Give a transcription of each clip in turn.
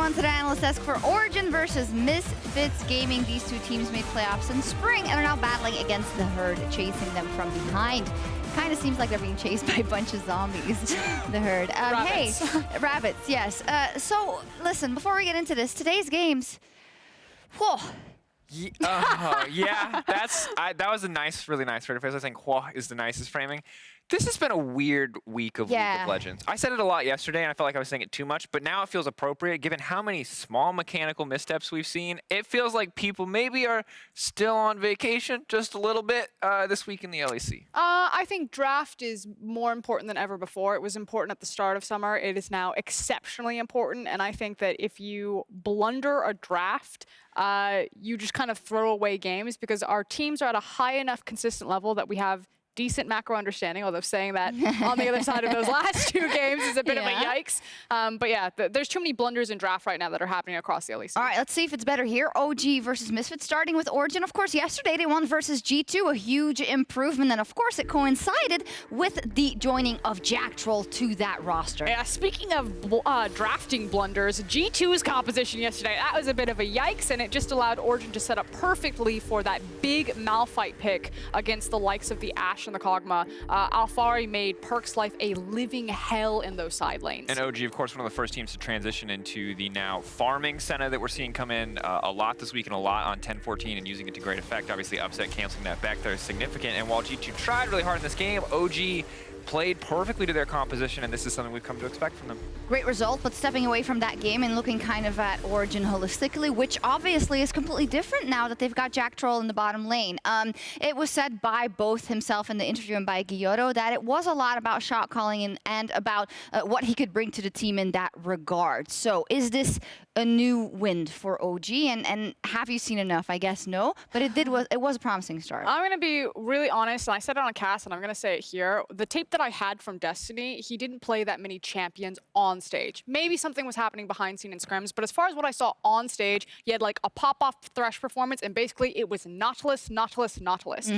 on to the Analyst desk for Origen versus Misfits Gaming. These two teams made playoffs in spring and are now battling against the Herd, chasing them from behind. Kind of seems like they're being chased by a bunch of zombies, the Herd. Rabbits. Hey, rabbits, yes. So, listen, before we get into this, today's games, whoa. Yeah, that was a really nice word. I think "whoa" is the nicest framing. This has been a weird week of League of Legends. I said it a lot yesterday, and I felt like I was saying it too much, but now it feels appropriate given how many small mechanical missteps we've seen. It feels like people maybe are still on vacation just a little bit this week in the LEC. I think draft is more important than ever before. It was important at the start of summer. It is now exceptionally important, and I think that if you blunder a draft, you just kind of throw away games because our teams are at a high enough consistent level that we have decent macro understanding, although saying that on the other side of those last two games is a bit of a yikes. But yeah, there's too many blunders in draft right now that are happening across the LEC. All right, let's see if it's better here. OG versus Misfits, starting with Origen. Of course, yesterday they won versus G2, a huge improvement. And of course, it coincided with the joining of Jactroll to that roster. Yeah, speaking of drafting blunders, G2's composition yesterday, that was a bit of a yikes, and it just allowed Origen to set up perfectly for that big Malphite pick against the likes of the Ashe and the Kog'Maw. Alphari made Perk's life a living hell in those side lanes. And OG, of course, one of the first teams to transition into the now farming Senna that we're seeing come in a lot this week and a lot on 10-14 and using it to great effect. Obviously, Upset canceling that back there is significant. And while G2 tried really hard in this game, OG played perfectly to their composition, and this is something we've come to expect from them. Great result, but stepping away from that game and looking kind of at Origen holistically, which obviously is completely different now that they've got Jactroll in the bottom lane. It was said by both himself in the interview and by Guilloto that it was a lot about shot calling and about what he could bring to the team in that regard. So is this a new wind for OG, and have you seen enough? I guess no, but it was a promising start. I'm gonna be really honest, and I said it on cast, and I'm gonna say it here. The tape that I had from Destiny, he didn't play that many champions on stage. Maybe something was happening behind scene in scrims, but as far as what I saw on stage, he had like a pop-off Thresh performance, and basically it was Nautilus, Nautilus, Nautilus.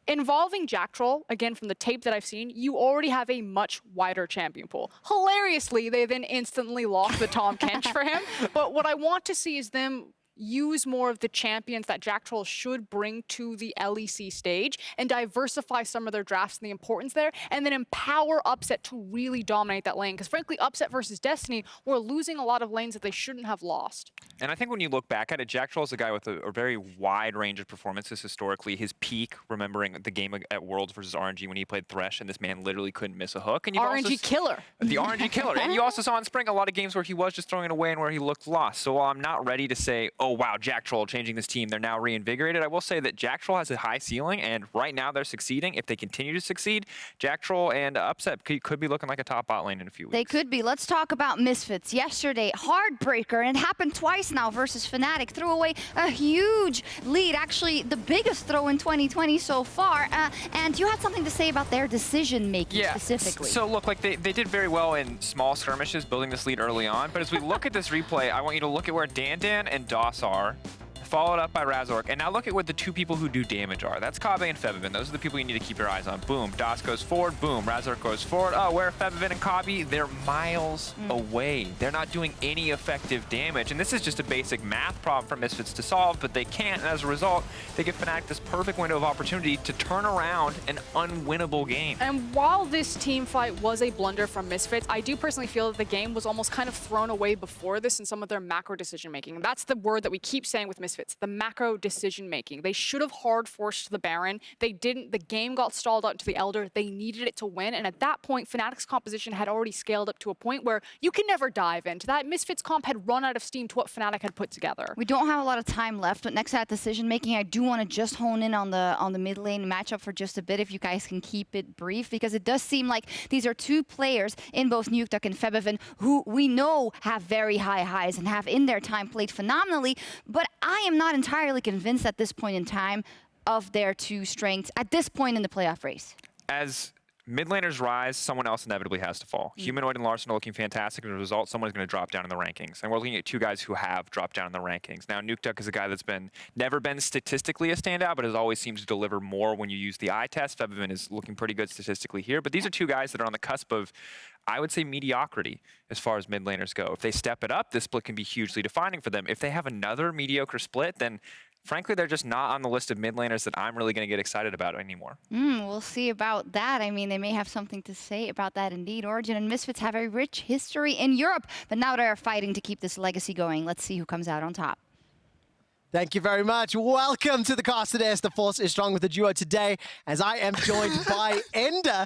Involving Jactroll, again, from the tape that I've seen, you already have a much wider champion pool. Hilariously, they then instantly lost the Tom Kench for him. But what I want to see is them use more of the champions that Jactroll should bring to the LEC stage and diversify some of their drafts and the importance there, and then empower Upset to really dominate that lane. Because frankly, Upset versus Destiny were losing a lot of lanes that they shouldn't have lost. And I think when you look back at it, Jactroll is a guy with a very wide range of performances historically. His peak, remembering the game at Worlds versus RNG when he played Thresh, and this man literally couldn't miss a hook. And RNG killer. The RNG killer. And you also saw in Spring a lot of games where he was just throwing it away and where he looked lost. So while I'm not ready to say, oh wow, Jactroll changing this team, they're now reinvigorated, I will say that Jactroll has a high ceiling, and right now they're succeeding. If they continue to succeed, Jactroll and Upset could be looking like a top bot lane in a few weeks. They could be. Let's talk about Misfits. Yesterday, heartbreaker, and it happened twice now versus Fnatic. Threw away a huge lead, actually the biggest throw in 2020 so far, and you had something to say about their decision-making specifically. So look, like they did very well in small skirmishes, building this lead early on, but as we look at this replay, I want you to look at where Dan and DOS are, followed up by Razork, and now look at what the two people who do damage are. That's Kobbe and Febiven. Those are the people you need to keep your eyes on. Boom, DOS goes forward, boom, Razork goes forward. Oh, where are Febiven and Kobbe? They're miles away. They're not doing any effective damage, and this is just a basic math problem for Misfits to solve, but they can't, and as a result, they give Fnatic this perfect window of opportunity to turn around an unwinnable game. And while this team fight was a blunder from Misfits, I do personally feel that the game was almost kind of thrown away before this in some of their macro decision-making. And that's the word that we keep saying with Misfits. The macro decision-making. They should have hard forced the Baron. They didn't. The game got stalled out to the Elder. They needed it to win. And at that point, Fnatic's composition had already scaled up to a point where you can never dive into that. Misfits comp had run out of steam to what Fnatic had put together. We don't have a lot of time left, but next to that decision-making, I do want to just hone in on the mid lane matchup for just a bit, if you guys can keep it brief, because it does seem like these are two players in both Nukeduck and Febiven who we know have very high highs and have in their time played phenomenally, but I am not entirely convinced at this point in time of their two strengths at this point in the playoff race. As mid laners rise, someone else inevitably has to fall. Humanoid and Larson are looking fantastic. As a result, someone's going to drop down in the rankings. And we're looking at two guys who have dropped down in the rankings. Now, Nukeduck is a guy that's never been statistically a standout, but has always seemed to deliver more when you use the eye test. Febiven is looking pretty good statistically here. But these are two guys that are on the cusp of, I would say, mediocrity as far as mid laners go. If they step it up, this split can be hugely defining for them. If they have another mediocre split, then frankly, they're just not on the list of mid laners that I'm really going to get excited about anymore. We'll see about that. I mean, they may have something to say about that indeed. Origen and Misfits have a rich history in Europe, but now they're fighting to keep this legacy going. Let's see who comes out on top. Thank you very much. Welcome to the cast today as the Force is strong with the duo today, as I am joined by Ender.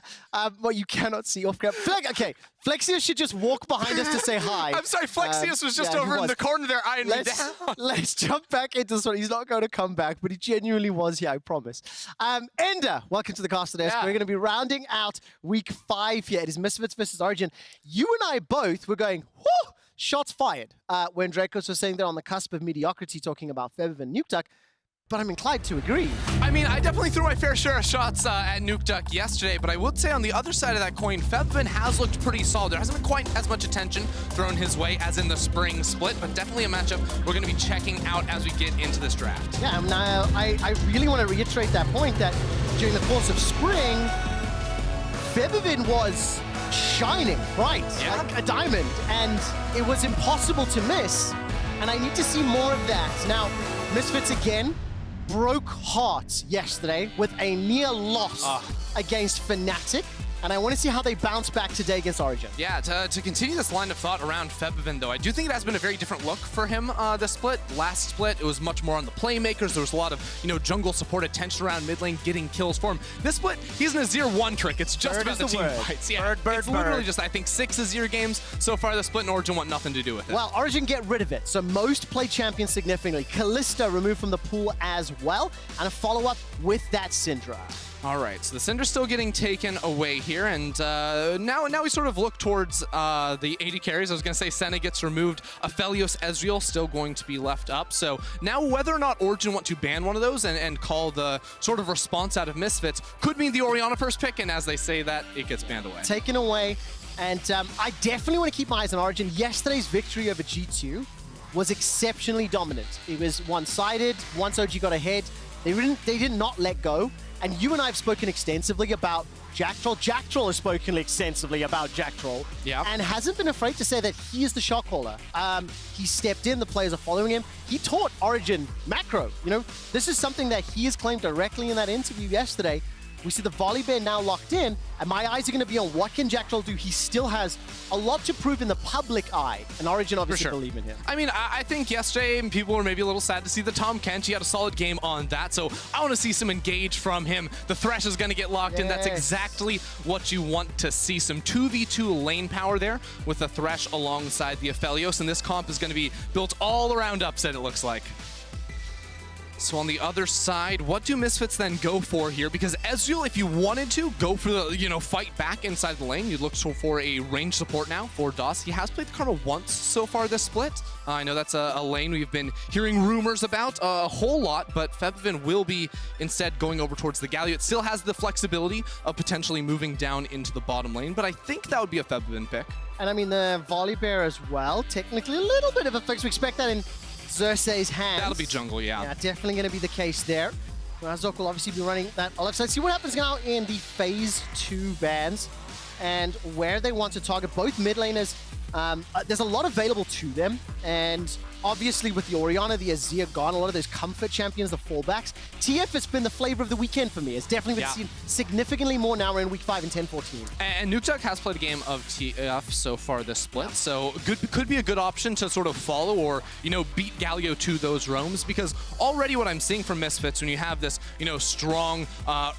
What you cannot see off camera. Okay, Flexius should just walk behind us to say hi. I'm sorry, Flexius was just over in the corner there eyeing me down. Let's jump back into this one. He's not going to come back, but he genuinely was here, I promise. Ender, welcome to the cast today. We're going to be rounding out week 5 here. It is Misfits versus Origen. You and I both were going, whoo! Shots fired when Drakos was saying they're on the cusp of mediocrity, talking about Febiven and Nukeduck, but I'm inclined to agree. I mean, I definitely threw my fair share of shots at Nukeduck yesterday, but I would say on the other side of that coin, Febiven has looked pretty solid. There hasn't been quite as much attention thrown his way as in the spring split, but definitely a matchup we're going to be checking out as we get into this draft. Yeah, I really want to reiterate that point that during the course of spring, Febiven was shining bright, like a diamond, and it was impossible to miss, and I need to see more of that. Now, Misfits again broke hearts yesterday with a near loss against Fnatic, and I want to see how they bounce back today against Origen. Yeah, to continue this line of thought around Febiven, though, I do think it has been a very different look for him this split. Last split, it was much more on the playmakers. There was a lot of, jungle support attention around mid lane, getting kills for him. This split, he's in a Azir 1 trick. It's just about the team fights. Yeah, it's literally just, I think, 6 Azir games so far this split, and Origen want nothing to do with it. Well, Origen get rid of it, so most play champions significantly. Kalista removed from the pool as well, and a follow-up with that Syndra. All right, so the Syndra's still getting taken away here, and now we sort of look towards the AD carries. I was going to say Senna gets removed. Aphelios, Ezreal still going to be left up. So now whether or not Origen want to ban one of those and call the sort of response out of Misfits could mean the Orianna first pick, and as they say that, it gets banned away. Taken away, and I definitely want to keep my eyes on Origen. Yesterday's victory over G2 was exceptionally dominant. It was one-sided. Once OG got ahead, they did not let go. And you and I have spoken extensively about Jactroll. Jactroll has spoken extensively about Jactroll. Yep. And hasn't been afraid to say that he is the shot caller. He stepped in, the players are following him. He taught Origen macro. This is something that he has claimed directly in that interview yesterday. We see the Volibear now locked in, and my eyes are going to be on what can Jactroll do. He still has a lot to prove in the public eye, and Origen obviously believe in him. I mean, I think yesterday people were maybe a little sad to see the Tom Kench. He had a solid game on that, so I want to see some engage from him. The Thresh is going to get locked in. That's exactly what you want to see. Some 2v2 lane power there with the Thresh alongside the Aphelios, and this comp is going to be built all around upset, it looks like. So on the other side, what do Misfits then go for here? Because Ezreal, if you wanted to go for the, fight back inside the lane, you'd look for a range support now for DOS. He has played the Karma once so far this split. I know that's a lane we've been hearing rumors about a whole lot, but Febiven will be instead going over towards the Galio. It still has the flexibility of potentially moving down into the bottom lane, but I think that would be a Febiven pick. And I mean, the Volibear as well, technically a little bit of a fix. We expect that in Xerxe's hands. That'll be jungle, yeah. Yeah, definitely going to be the case there. Razork will obviously be running that Olaf side. See what happens now in the Phase 2 bans and where they want to target both mid laners. There's a lot available to them, and obviously with the Orianna, the Azir gone, a lot of those comfort champions, the fallbacks. TF has been the flavor of the weekend for me. It's definitely been seen significantly more now. We're in week 5 and 10-14. And Nukeduck has played a game of TF so far this split, so could be a good option to sort of follow or, beat Galio to those roams, because already what I'm seeing from Misfits, when you have this, strong,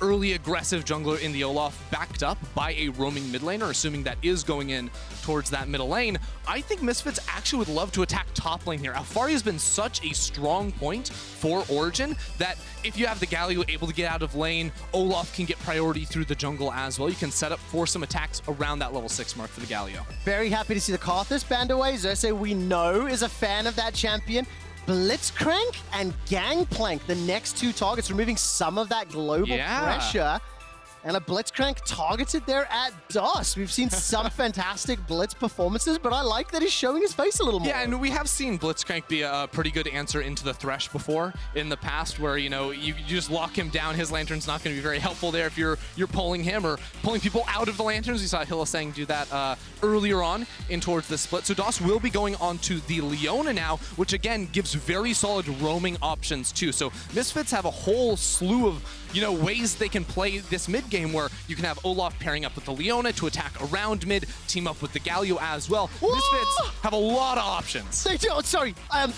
early aggressive jungler in the Olaf backed up by a roaming mid laner, assuming that is going in towards that middle lane, I think Misfits actually would love to attack top lane here. Alphari has been such a strong point for Origen that if you have the Galio able to get out of lane, Olaf can get priority through the jungle as well. You can set up for some attacks around that level 6 mark for the Galio. Very happy to see the Karthus banned away. Xerxe, we know, is a fan of that champion. Blitzcrank and Gangplank, the next 2 targets, removing some of that global pressure. And a Blitzcrank targeted there at DOS. We've seen some fantastic Blitz performances, but I like that he's showing his face a little more. Yeah, and we have seen Blitzcrank be a pretty good answer into the Thresh before in the past, where, you know, you just lock him down. His Lantern's not going to be very helpful there if you're pulling him or pulling people out of the Lanterns. We saw Hylissang do that earlier on in towards the split. So DOS will be going on to the Leona now, which again gives very solid roaming options too. So Misfits have a whole slew of, you know, ways they can play this mid game, where you can have Olaf pairing up with the Leona to attack around mid, team up with the Galio as well. Whoa! Misfits have a lot of options. They do. Oh, sorry,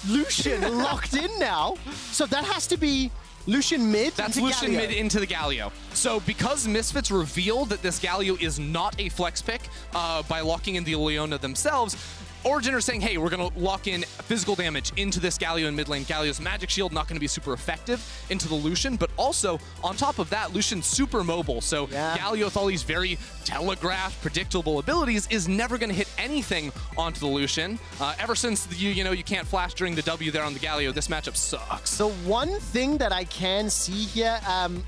Lucian locked in now. So that has to be Lucian mid. That's into Lucian Galio. mid into the Galio. So because Misfits revealed that this Galio is not a flex pick by locking in the Leona themselves, Origen are saying, hey, we're going to lock in physical damage into this Galio in mid lane. Galio's magic shield not going to be super effective into the Lucian, but also, on top of that, Lucian's super mobile. So Galio, with all these very telegraphed, predictable abilities, is never going to hit anything onto the Lucian. Ever since you can't flash during the W there on the Galio, this matchup sucks. The one thing that I can see here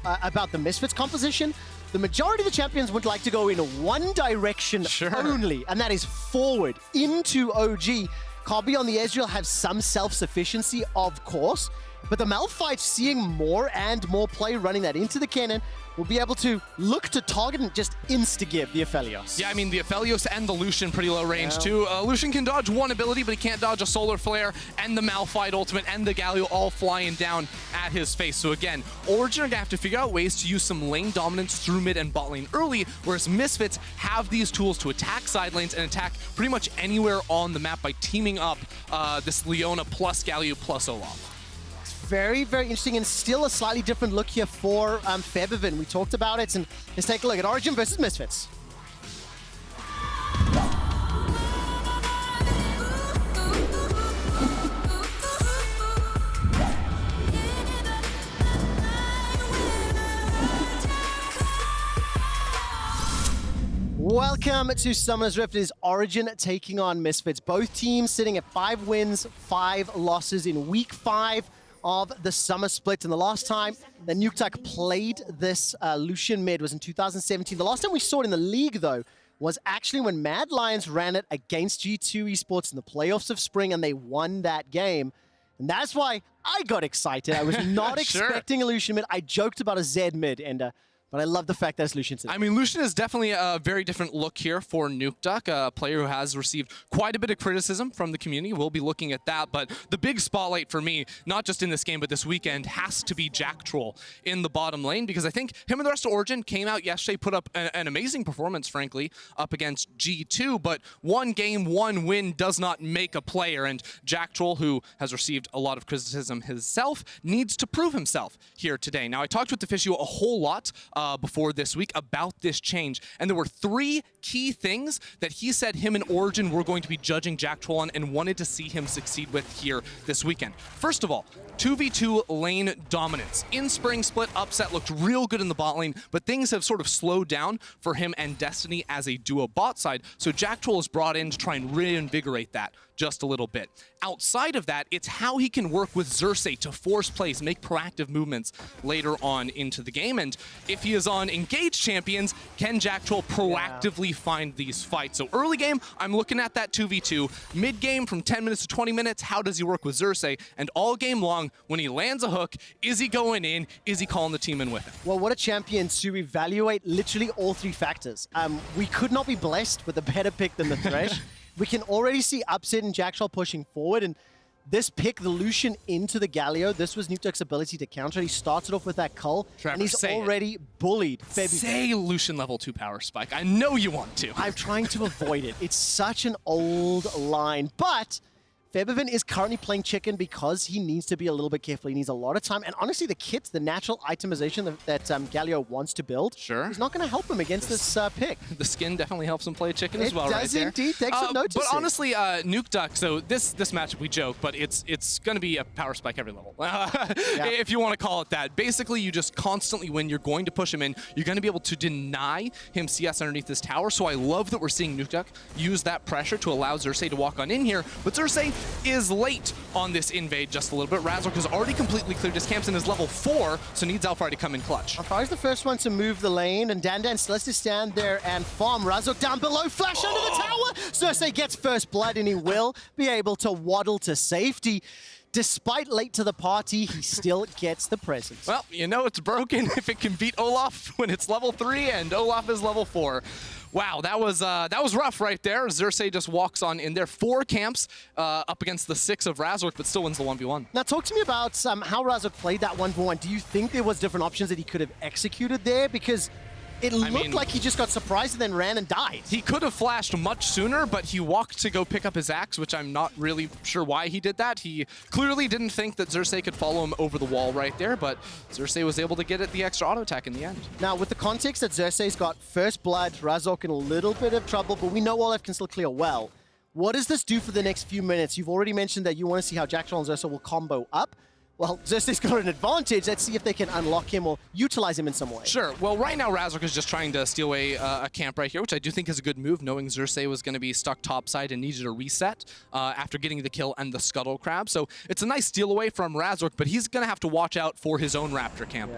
about the Misfits composition, the majority of the champions would like to go in one direction only, and that is forward into OG. Kobbe on the Ezreal has some self-sufficiency, of course, but the Malphite, seeing more and more play running that into the Kennen, will be able to look to target and just insta-give the Aphelios. Yeah, I mean, the Aphelios and the Lucian pretty low range too. Lucian can dodge one ability, but he can't dodge a Solar Flare, and the Malphite ultimate and the Galio all flying down at his face. So again, Origen are going to have to figure out ways to use some lane dominance through mid and bot lane early, whereas Misfits have these tools to attack side lanes and attack pretty much anywhere on the map by teaming up this Leona plus Galio plus Olaf. Very, very interesting, and still a slightly different look here for Febiven. We talked about it, and let's take a look at Origen versus Misfits. Welcome to Summer's Rift. It is Origen taking on Misfits. Both teams sitting at 5 wins, 5 losses in week 5 of the Summer Split. And the last time that Nukeduck played this Lucian mid was in 2017. The last time we saw it in the league, though, was actually when Mad Lions ran it against G2 Esports in the playoffs of spring, and they won that game. And that's why I got excited. I was not expecting a Lucian mid. I joked about a Z mid, and but I love the fact that it's Lucian today. I mean, Lucian is definitely a very different look here for Nukeduck, a player who has received quite a bit of criticism from the community. We'll be looking at that, but the big spotlight for me, not just in this game, but this weekend, has to be Jactroll in the bottom lane, because I think him and the rest of Origen came out yesterday, put up an amazing performance, frankly, up against G2, but one game, one win does not make a player, and Jactroll, who has received a lot of criticism himself, needs to prove himself here today. Now, I talked with Aphelios a whole lot before this week about this change, and there were 3 key things that he said him and Origen were going to be judging Jactroll on and wanted to see him succeed with here this weekend. First of all, 2v2 lane dominance. In Spring Split, Upset looked real good in the bot lane, but things have sort of slowed down for him and Destiny as a duo bot side, so Jactroll is brought in to try and reinvigorate that just a little bit. Outside of that, it's how he can work with Xerxe to force plays, make proactive movements later on into the game, and if he is on engaged champions, can Jactroll proactively find these fights? So early game, I'm looking at that 2v2. Mid game, from 10 minutes to 20 minutes, how does he work with Xerxe? And all game long, when he lands a hook, is he going in? Is he calling the team in with him? Well, what a champion to evaluate literally all 3 factors. We could not be blessed with a better pick than the Thresh. We can already see Upset and Jactroll pushing forward, and this pick, the Lucian into the Galio, this was Nukeduck's ability to counter. He started off with that cull, and he's already bullied Febiven. Say Lucian level 2 power spike. I know you want to. I'm trying to avoid it. It's such an old line, but Febiven is currently playing chicken because he needs to be a little bit careful. He needs a lot of time. And honestly, the kits, the natural itemization that Galio wants to build, is not going to help him against this pick. The skin definitely helps him play chicken as well, right there. It does indeed. Thanks for noticing. But honestly, Nukeduck, so this matchup, we joke, but it's going to be a power spike every level, if you want to call it that. Basically, you just constantly, when you're going to push him in, you're going to be able to deny him CS underneath this tower. So I love that we're seeing Nukeduck use that pressure to allow Xerxe to walk on in here. But Xerxe is late on this invade just a little bit. Razork has already completely cleared his camps and is level 4, so needs Alphari to come in clutch. Alphari's the first one to move the lane, and Dandan still has to stand there and farm. Razork down below, flash under the tower! Xerxe gets first blood, and he will be able to waddle to safety. Despite late to the party, he still gets the present. Well, you know it's broken if it can beat Olaf when it's level 3 and Olaf is level 4. Wow, that was rough right there. Xerxe just walks on in there. 4 camps up against the 6 of Razork, but still wins the 1v1. Now talk to me about how Razork played that 1v1. Do you think there was different options that he could have executed there? Because it looked like he just got surprised and then ran and died. He could have flashed much sooner, but he walked to go pick up his axe, which I'm not really sure why he did that. He clearly didn't think that Xerxe could follow him over the wall right there, but Xerxe was able to get it the extra auto attack in the end. Now, with the context that Xerxe's got first blood, Razork in a little bit of trouble, but we know Olaf can still clear well. What does this do for the next few minutes? You've already mentioned that you want to see how Jactroll and Xerxe will combo up. Well, Xerxe's got an advantage. Let's see if they can unlock him or utilize him in some way. Sure. Well, right now, Razork is just trying to steal away a camp right here, which I do think is a good move, knowing Xerxe was going to be stuck topside and needed a reset after getting the kill and the Scuttle Crab. So it's a nice steal away from Razork, but he's going to have to watch out for his own Raptor camp.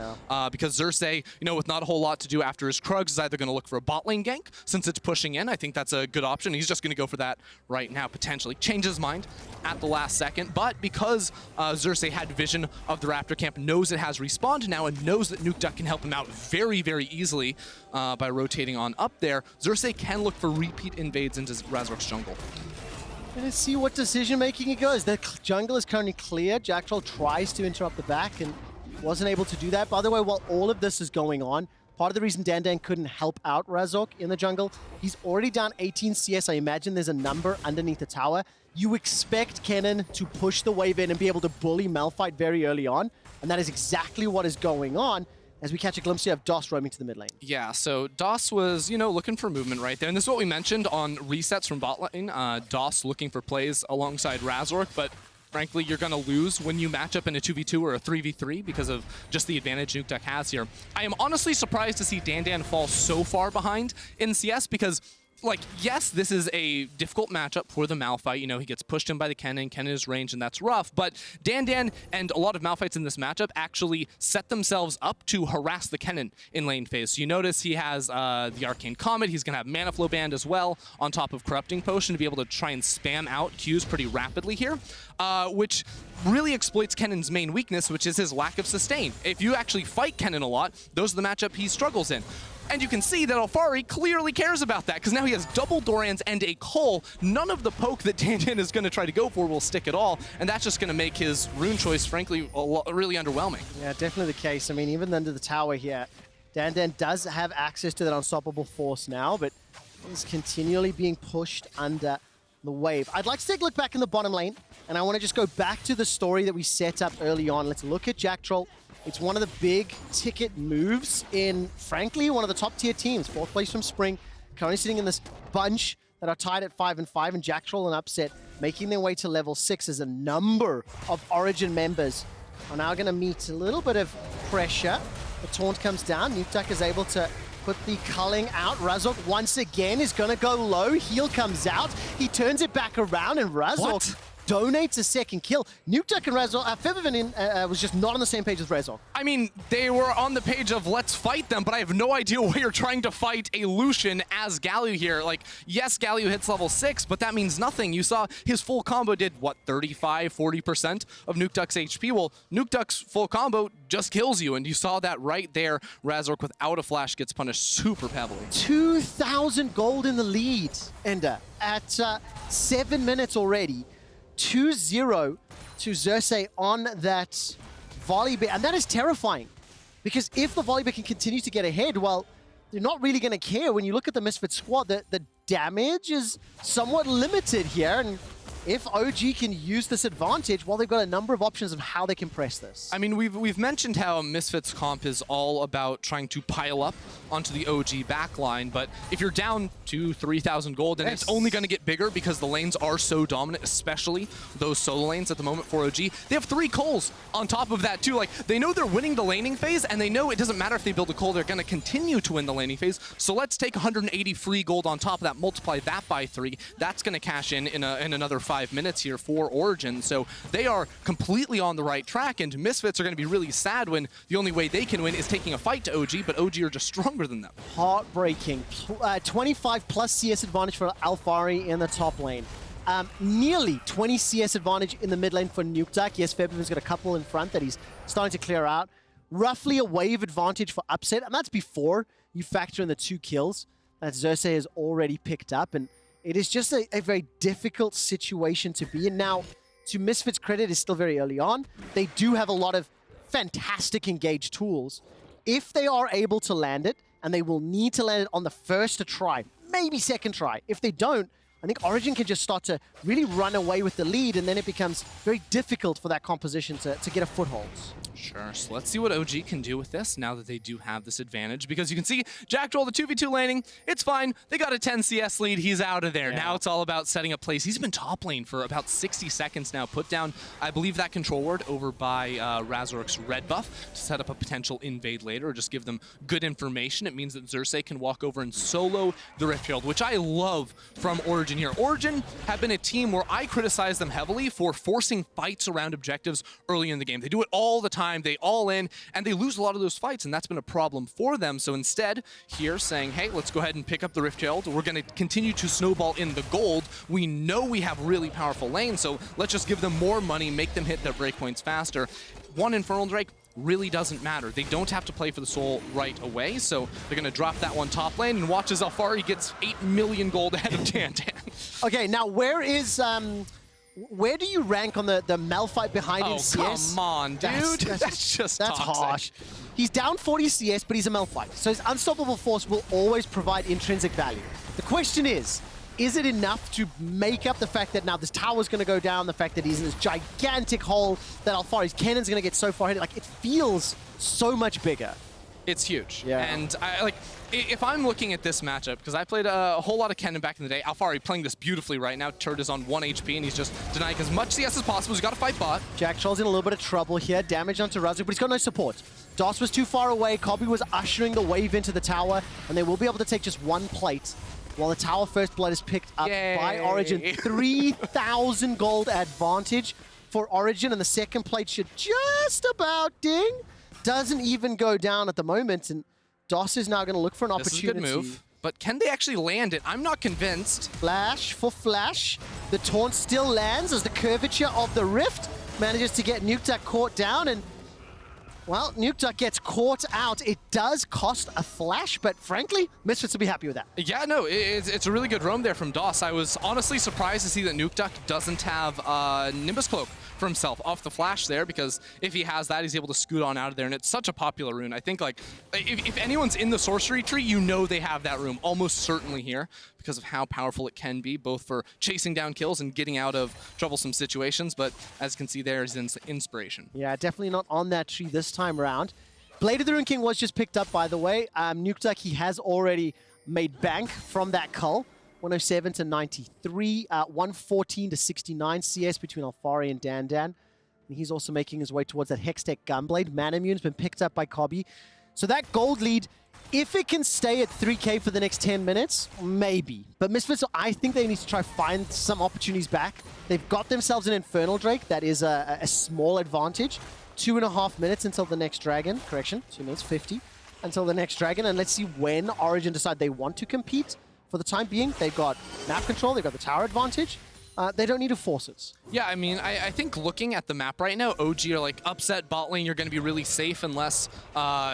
Because Xerxe, with not a whole lot to do after his Krugs, is either going to look for a bot lane gank. Since it's pushing in, I think that's a good option. He's just going to go for that right now, potentially. Change his mind at the last second. But because Xerxe had vision of the Raptor camp, knows it has respawned now, and knows that Nukeduck can help him out very, very easily by rotating on up there, Xerxe can look for repeat invades into Razork's jungle. Let's see what decision-making he goes. The jungle is currently clear. Jactroll tries to interrupt the back and wasn't able to do that. By the way, while all of this is going on, part of the reason Dandan couldn't help out Razork in the jungle, he's already down 18 CS. I imagine there's a number underneath the tower. You expect Kennen to push the wave in and be able to bully Malphite very early on, and that is exactly what is going on as we catch a glimpse here of DOS roaming to the mid lane. Yeah, so DOS was, looking for movement right there, and this is what we mentioned on resets from bot lane. DOS looking for plays alongside Razork, but frankly, you're going to lose when you match up in a 2v2 or a 3v3 because of just the advantage Nukeduck has here. I am honestly surprised to see Dandan fall so far behind in CS because, yes, this is a difficult matchup for the Malphite. He gets pushed in by the Kennen. Kennen is ranged, and that's rough. But Dandan and a lot of Malphites in this matchup actually set themselves up to harass the Kennen in lane phase. So you notice he has the Arcane Comet. He's going to have Mana Flow Band as well, on top of Corrupting Potion to be able to try and spam out Qs pretty rapidly here, which really exploits Kennen's main weakness, which is his lack of sustain. If you actually fight Kennen a lot, those are the matchup he struggles in. And you can see that Alphari clearly cares about that, because now he has double Dorans and a Cull. None of the poke that Dandan is going to try to go for will stick at all, and that's just going to make his rune choice, frankly, really underwhelming. Yeah, definitely the case. I mean, even under the tower here, Dandan does have access to that unstoppable force now, but is continually being pushed under the wave. I'd like to take a look back in the bottom lane, and I want to just go back to the story that we set up early on. Let's look at Jactroll. It's one of the big ticket moves in, frankly, one of the top tier teams. 4th place from Spring, currently sitting in this bunch that are tied at 5 and 5, and Jactroll an upset, making their way to level 6 as a number of Origen members are now going to meet a little bit of pressure. The taunt comes down. Nukeduck is able to put the culling out. Razork once again is going to go low. Heal comes out. He turns it back around, and Razork donates a second kill. Nukeduck and Razork, Febiven was just not on the same page as Razork. I mean, they were on the page of let's fight them, but I have no idea why you're trying to fight a Lucian as Galio here. Yes, Galio hits level 6, but that means nothing. You saw his full combo did, what, 35, 40% of Nukeduck's HP? Well, Nukeduck's full combo just kills you, and you saw that right there. Razork without a flash gets punished super heavily. 2,000 gold in the lead, Ender, at 7 minutes already. 2-0 to Xerxe on that Volibear, and that is terrifying, because if the Volibear can continue to get ahead, well, they're not really going to care. When you look at the Misfits squad, the damage is somewhat limited here, and if OG can use this advantage, well, they've got a number of options of how they can press this. I mean, we've mentioned how Misfits comp is all about trying to pile up onto the OG backline, but if you're down 2,000-3,000 gold, and it's only going to get bigger because the lanes are so dominant, especially those solo lanes at the moment for OG. They have 3 Culls on top of that too. They know they're winning the laning phase, and they know it doesn't matter if they build a Cull, they're going to continue to win the laning phase. So let's take 180 free gold on top of that, multiply that by 3. That's going to cash in another 5 minutes here for Origen, so they are completely on the right track, and Misfits are going to be really sad when the only way they can win is taking a fight to OG, but OG are just stronger than them. Heartbreaking. 25 plus CS advantage for Alphari in the top lane. Nearly 20 CS advantage in the mid lane for Nukeduck. Yes, Febiven's got a couple in front that he's starting to clear out. Roughly a wave advantage for Upset, and that's before you factor in the 2 kills that Xerxe has already picked up, and it is just a very difficult situation to be in. Now, to Misfits' credit, it's still very early on. They do have a lot of fantastic engaged tools. If they are able to land it, and they will need to land it on the first try, maybe second try. If they don't, I think Origen can just start to really run away with the lead, and then it becomes very difficult for that composition to get a foothold. Sure, so let's see what OG can do with this now that they do have this advantage, because you can see Jactroll, the 2v2 laning, it's fine. They got a 10 CS lead, he's out of there. Yeah. Now it's all about setting up plays. He's been top lane for about 60 seconds now. Put down, I believe, that control ward over by Razork's red buff to set up a potential invade later, or just give them good information. It means that Xerxe can walk over and solo the Rift Herald, which I love from Origen here. Origen have been a team where I criticize them heavily for forcing fights around objectives early in the game. They do it all the time. They all in, and they lose a lot of those fights, and that's been a problem for them. So instead, here saying, hey, let's go ahead and pick up the Rift Herald. We're going to continue to snowball in the gold. We know we have really powerful lanes, so let's just give them more money, make them hit their breakpoints faster. One Infernal Drake really doesn't matter. They don't have to play for the soul right away, so they're going to drop that one top lane, and watch as Alphari gets 8 million gold ahead of Dandan. Okay, now where is... where do you rank on the Malphite behind in CS? Come on, dude. That's just That's toxic. harsh. He's down 40 CS, but he's a Malphite. So his unstoppable force will always provide intrinsic value. The question is it enough to make up the fact that now this tower's going to go down, the fact that he's in this gigantic hole, that Alphari's Kennen's going to get so far ahead? Like, it feels so much bigger. It's huge. Yeah. And if I'm looking at this matchup, because I played a whole lot of Kennen back in the day, Alphari playing this beautifully right now. Turret is on 1 HP, and he's just denying as much CS as possible. He's got to fight bot. Jactroll's in a little bit of trouble here. Damage onto Razork, but he's got no support. DOS was too far away. Kobbe was ushering the wave into the tower, and they will be able to take just 1 plate. While the tower first blood is picked up by Origen. 3,000 gold advantage for Origen, and the second plate should just about ding. Doesn't even go down at the moment, and DOS is now going to look for an opportunity. This is a good move, but can they actually land it? I'm not convinced. Flash for Flash. The taunt still lands as the curvature of the Rift manages to get Nukeduck caught down, and well, Nukeduck gets caught out. It does cost a flash, but frankly, Misfits will be happy with that. Yeah, no, it's a really good roam there from DOS. I was honestly surprised to see that Nukeduck doesn't have Nimbus Cloak for himself off the flash there, because if he has that, he's able to scoot on out of there, and it's such a popular rune. I think, like, if anyone's in the sorcery tree, you know they have that rune, almost certainly here, because of how powerful it can be, both for chasing down kills and getting out of troublesome situations. But as you can see, there is inspiration. Yeah, definitely not on that tree this time around. Blade of the Rune King was just picked up, by the way. Nukeduck, he has already made bank from that cull. 107 to 93, 114 to 69 CS between Alphari and Dandan. And he's also making his way towards that Hextech Gunblade. Manamune's been picked up by Kobbe. So that gold lead, if it can stay at 3K for the next 10 minutes, maybe. But Misfits, I think they need to try find some opportunities back. They've got themselves an Infernal Drake. That is a small advantage. 2.5 minutes until the next dragon. Correction, 2 minutes 50 until the next dragon. And let's see when Origen decide they want to compete. For the time being, they've got map control, they've got the tower advantage. They don't need to force it. Yeah, I mean, I think looking at the map right now, OG are like, upset bot lane, you're going to be really safe unless,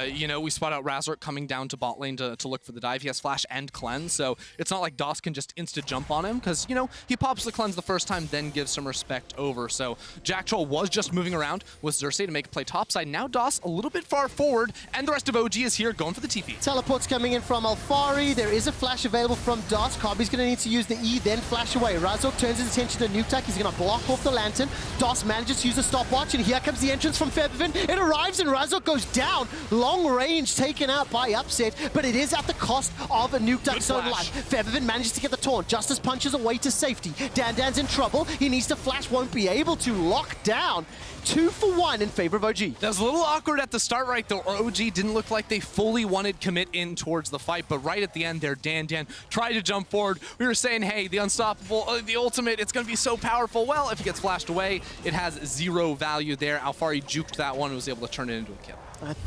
you know, we spot out Razork coming down to bot lane to look for the dive. He has flash and cleanse, so it's not like DOS can just insta-jump on him, because, you know, he pops the cleanse the first time, then gives some respect over. So Jactroll was just moving around with Xerxe to make a play topside. Now DOS a little bit far forward, and the rest of OG is here going for the TP. Teleport's coming in from Alphari. There is a flash available from DOS. Kobbe's going to need to use the E, then flash away. Razork turns his attention to Nukeduck. He's going to block off the lantern. DOS manages to use a stopwatch, and here comes the entrance from Febiven. It arrives, and Razork goes down. Long range taken out by Upset, but it is at the cost of a Nukeduck's own life. Febiven manages to get the taunt. Justice punches away to safety. Dandan's in trouble. He needs to flash, won't be able to. Lock down. 2 for 1 in favor of OG. That was a little awkward at the start right though. OG didn't look like they fully wanted commit in towards the fight, but right at the end there, Dandan tried to jump forward. We were saying, hey, the unstoppable, the ultimate, it's going to be so powerful. Well, if he gets flashed away, it has 0 value there. Alphari juked that one and was able to turn it into a kill.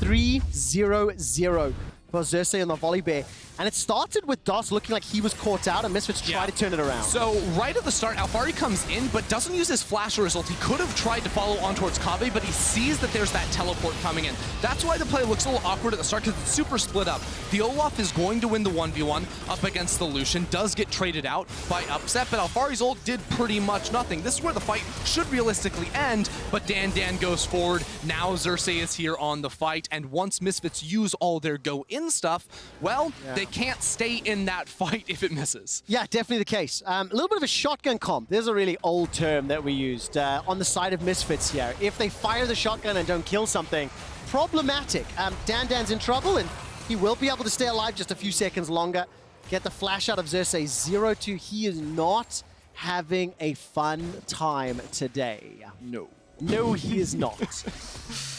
3-0-0 for Xerxe on the Volibear. And it started with DOS looking like he was caught out, and Misfits try to turn it around. So right at the start, Alphari comes in, but doesn't use his flash or his ult. He could have tried to follow on towards Kobbe, but he sees that there's that teleport coming in. That's why the play looks a little awkward at the start, because it's super split up. The Olaf is going to win the 1v1 up against the Lucian, does get traded out by Upset, but Alphari's ult did pretty much nothing. This is where the fight should realistically end, but Dan goes forward. Now Xerxe is here on the fight, and once Misfits use all their go-in stuff, well, they can't stay in that fight if it misses. Yeah, definitely the case. A little bit of a shotgun comp. There's a really old term that we used on the side of Misfits here. If they fire the shotgun and don't kill something, problematic. Dan's in trouble, and he will be able to stay alive just a few seconds longer. Get the flash out of Xerxe, 0-2. He is not having a fun time today. No, he is not.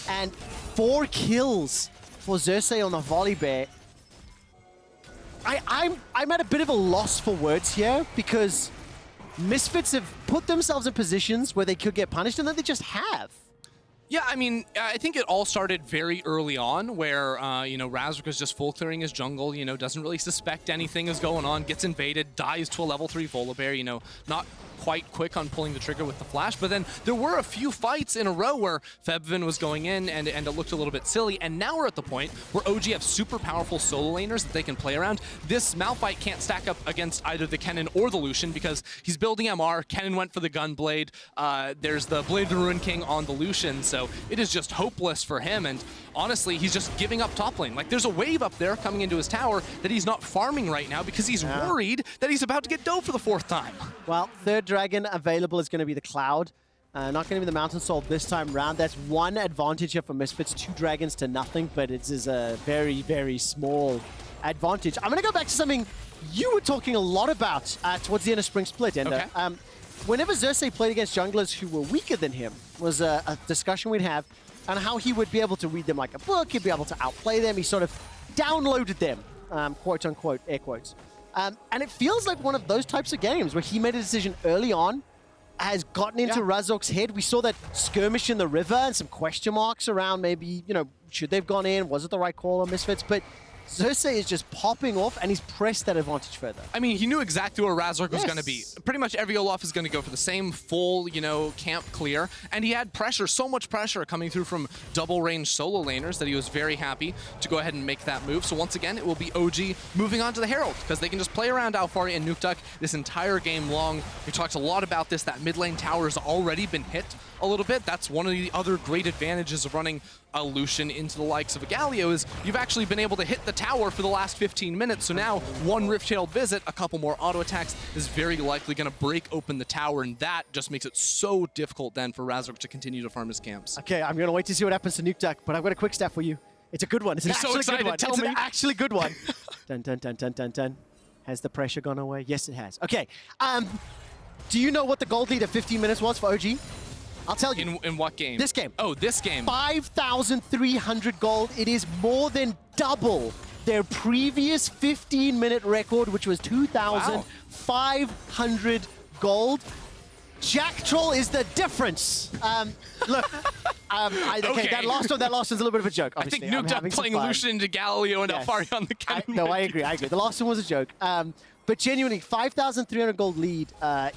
And 4 kills for Xerxe on the Volibear. I'm at a bit of a loss for words here, because Misfits have put themselves in positions where they could get punished, and then they just have. Yeah, I mean, I think it all started very early on where, you know, Razork was just full clearing his jungle, you know, doesn't really suspect anything is going on, gets invaded, dies to a level 3 Volibear, you know, not quite quick on pulling the trigger with the flash, but then there were a few fights in a row where Febiven was going in and it looked a little bit silly, and now we're at the point where OG have super powerful solo laners that they can play around. This Malphite can't stack up against either the Kennen or the Lucian because he's building MR, Kennen went for the Gunblade, there's the Blade of the Ruin King on the Lucian, so it is just hopeless for him, and honestly, he's just giving up top lane. Like, there's a wave up there coming into his tower that he's not farming right now because he's worried that he's about to get dove for the 4th time. Well, 3rd dragon available is going to be the Cloud. Not going to be the Mountain Soul this time round. That's one advantage here for Misfits. 2 dragons to nothing, but it is a very, very small advantage. I'm going to go back to something you were talking a lot about towards the end of Spring Split, Ender. Okay. Whenever Xerxe played against junglers who were weaker than him, was a discussion we'd have on how he would be able to read them like a book, he'd be able to outplay them. He sort of downloaded them, quote unquote, air quotes. And it feels like one of those types of games where he made a decision early on, has gotten into Razork's head. We saw that skirmish in the river and some question marks around maybe, you know, should they have gone in? Was it the right call on Misfits? But Xerxe is just popping off, and he's pressed that advantage further. I mean, he knew exactly where Razork was going to be. Pretty much every Olaf is going to go for the same full, you know, camp clear. And he had pressure, so much pressure coming through from double-range solo laners that he was very happy to go ahead and make that move. So once again, it will be OG moving on to the Herald, because they can just play around Alphari and Nukeduck this entire game long. We talked a lot about this. That mid lane tower has already been hit a little bit. That's one of the other great advantages of running a Lucian into the likes of a Galio, is you've actually been able to hit the tower for the last 15 minutes. So now one Rift-Tailed visit, a couple more auto attacks is very likely going to break open the tower, and that just makes it so difficult then for Razork to continue to farm his camps. Okay, I'm going to wait to see what happens to Nukeduck, but I've got a quick stat for you. It's a good one. It's an actually good one. It's an actually good one. Dun, dun, dun, dun, dun, dun. Has the pressure gone away? Yes, it has. Okay. Do you know what the gold lead at 15 minutes was for OG? I'll tell you. In what game? This game. Oh, this game. 5,300 gold. It is more than double their previous 15-minute record, which was 2,500 gold. Jactroll is the difference. Look, okay, that last one's a little bit of a joke, obviously. I think Nukeduck playing Lucian into Galio and Alphari on the Kennen. No, I agree. The last one was a joke. But genuinely, 5,300 gold lead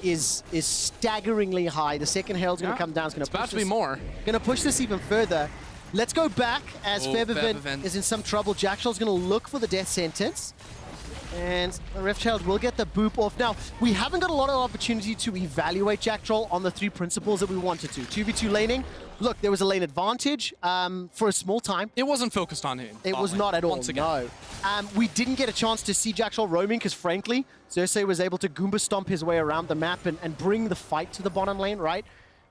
is staggeringly high. The second Herald's going to come down. It's about to be more. Going to push this even further. Let's go back as Febiven is in some trouble. Jactroll's going to look for the death sentence. And the Rift-Tailed will get the boop off. Now, we haven't got a lot of opportunity to evaluate Jactroll on the 3 principles that we wanted to. 2v2 laning. Look, there was a lane advantage for a small time. It wasn't focused on him. It was not at all, no. We didn't get a chance to see Jactroll roaming because, frankly, Xerxe was able to Goomba stomp his way around the map and bring the fight to the bottom lane, right?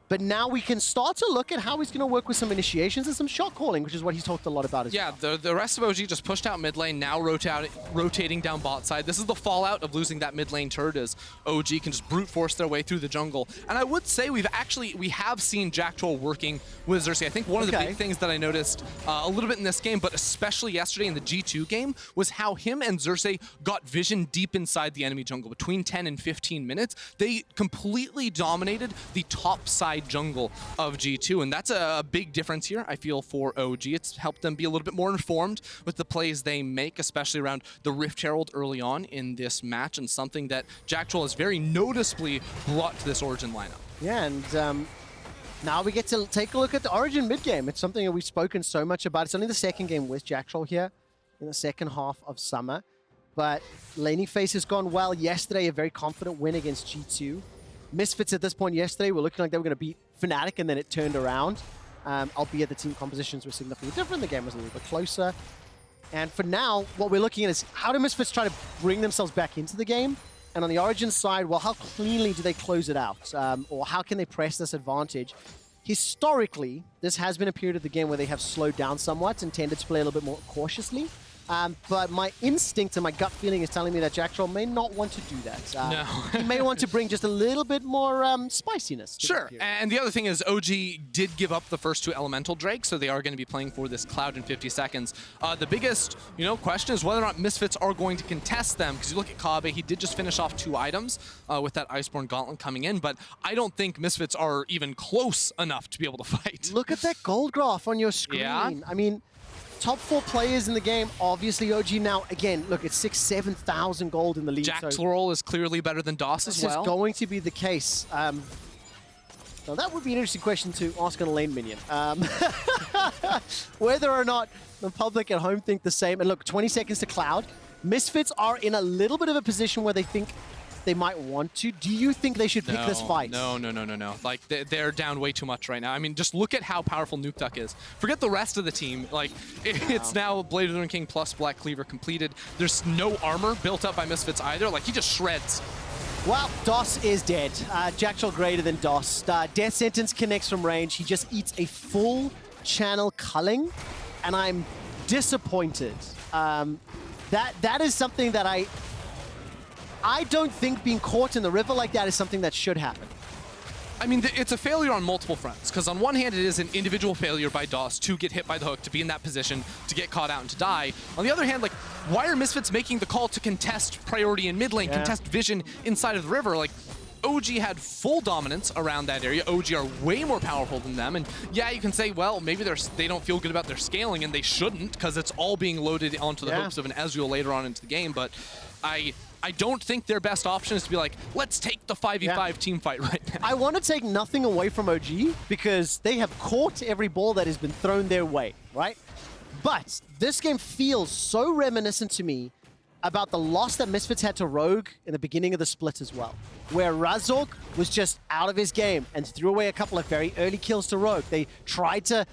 But now we can start to look at how he's going to work with some initiations and some shot calling, which is what he's talked a lot about as well. Yeah, the rest of OG just pushed out mid lane, now rotating down bot side. This is the fallout of losing that mid lane turret, as OG can just brute force their way through the jungle. And I would say we have seen Jactroll working with Xerxe. I think one of the big things that I noticed a little bit in this game, but especially yesterday in the G2 game, was how him and Xerxe got vision deep inside the enemy jungle. Between 10 and 15 minutes, they completely dominated the top side jungle of G2, and that's a big difference here, I feel, for OG. It's helped them be a little bit more informed with the plays they make, especially around the Rift Herald early on in this match, and something that Jactroll has very noticeably brought to this Origen lineup. Yeah, and now we get to take a look at the Origen mid game. It's something that we've spoken so much about. It's only the second game with Jactroll here in the second half of Summer, but laning phase has gone well. Yesterday, a very confident win against G2. Misfits at this point yesterday were looking like they were going to beat Fnatic, and then it turned around. Albeit the team compositions were significantly different. The game was a little bit closer. And for now, what we're looking at is how do Misfits try to bring themselves back into the game? And on the Origen side, well, how cleanly do they close it out? Or how can they press this advantage? Historically, this has been a period of the game where they have slowed down somewhat and tended to play a little bit more cautiously. But my instinct and my gut feeling is telling me that Jactroll may not want to do that. No. He may want to bring just a little bit more spiciness. Sure, and the other thing is OG did give up the first 2 Elemental Drakes, so they are going to be playing for this Cloud in 50 seconds. The biggest, question is whether or not Misfits are going to contest them, because you look at Kobbe, he did just finish off 2 items with that Iceborne Gauntlet coming in, but I don't think Misfits are even close enough to be able to fight. Look at that gold graph on your screen. Yeah. I mean, top 4 players in the game. Obviously, OG now, again, look, it's 6,000, 7,000 gold in the league. Jactroll is clearly better than DOS as well. This is going to be the case. Now, that would be an interesting question to ask on a lane minion. Whether or not the public at home think the same. And look, 20 seconds to Cloud. Misfits are in a little bit of a position where they think they might want to. Do you think they should pick this fight? No. Like, they're down way too much right now. I mean, just look at how powerful Nukeduck is. Forget the rest of the team. Like, it's now Blade of the Ruined King plus Black Cleaver completed. There's no armor built up by Misfits either. Like, he just shreds. Well, DOS is dead. Jactroll greater than DOS. Death Sentence connects from range. He just eats a full channel culling, and I'm disappointed. That is something that I don't think being caught in the river like that is something that should happen. I mean, it's a failure on multiple fronts, because on one hand, it is an individual failure by DOS to get hit by the hook, to be in that position, to get caught out and to die. On the other hand, like, why are Misfits making the call to contest priority in mid lane, contest vision inside of the river? Like, OG had full dominance around that area. OG are way more powerful than them, and yeah, you can say, well, maybe they don't feel good about their scaling, and they shouldn't, because it's all being loaded onto the hopes of an Ezreal later on into the game, but I don't think their best option is to be like, let's take the 5v5 team fight right now. I want to take nothing away from OG because they have caught every ball that has been thrown their way, right? But this game feels so reminiscent to me about the loss that Misfits had to Rogue in the beginning of the split as well, where Razork was just out of his game and threw away a couple of very early kills to Rogue. They tried to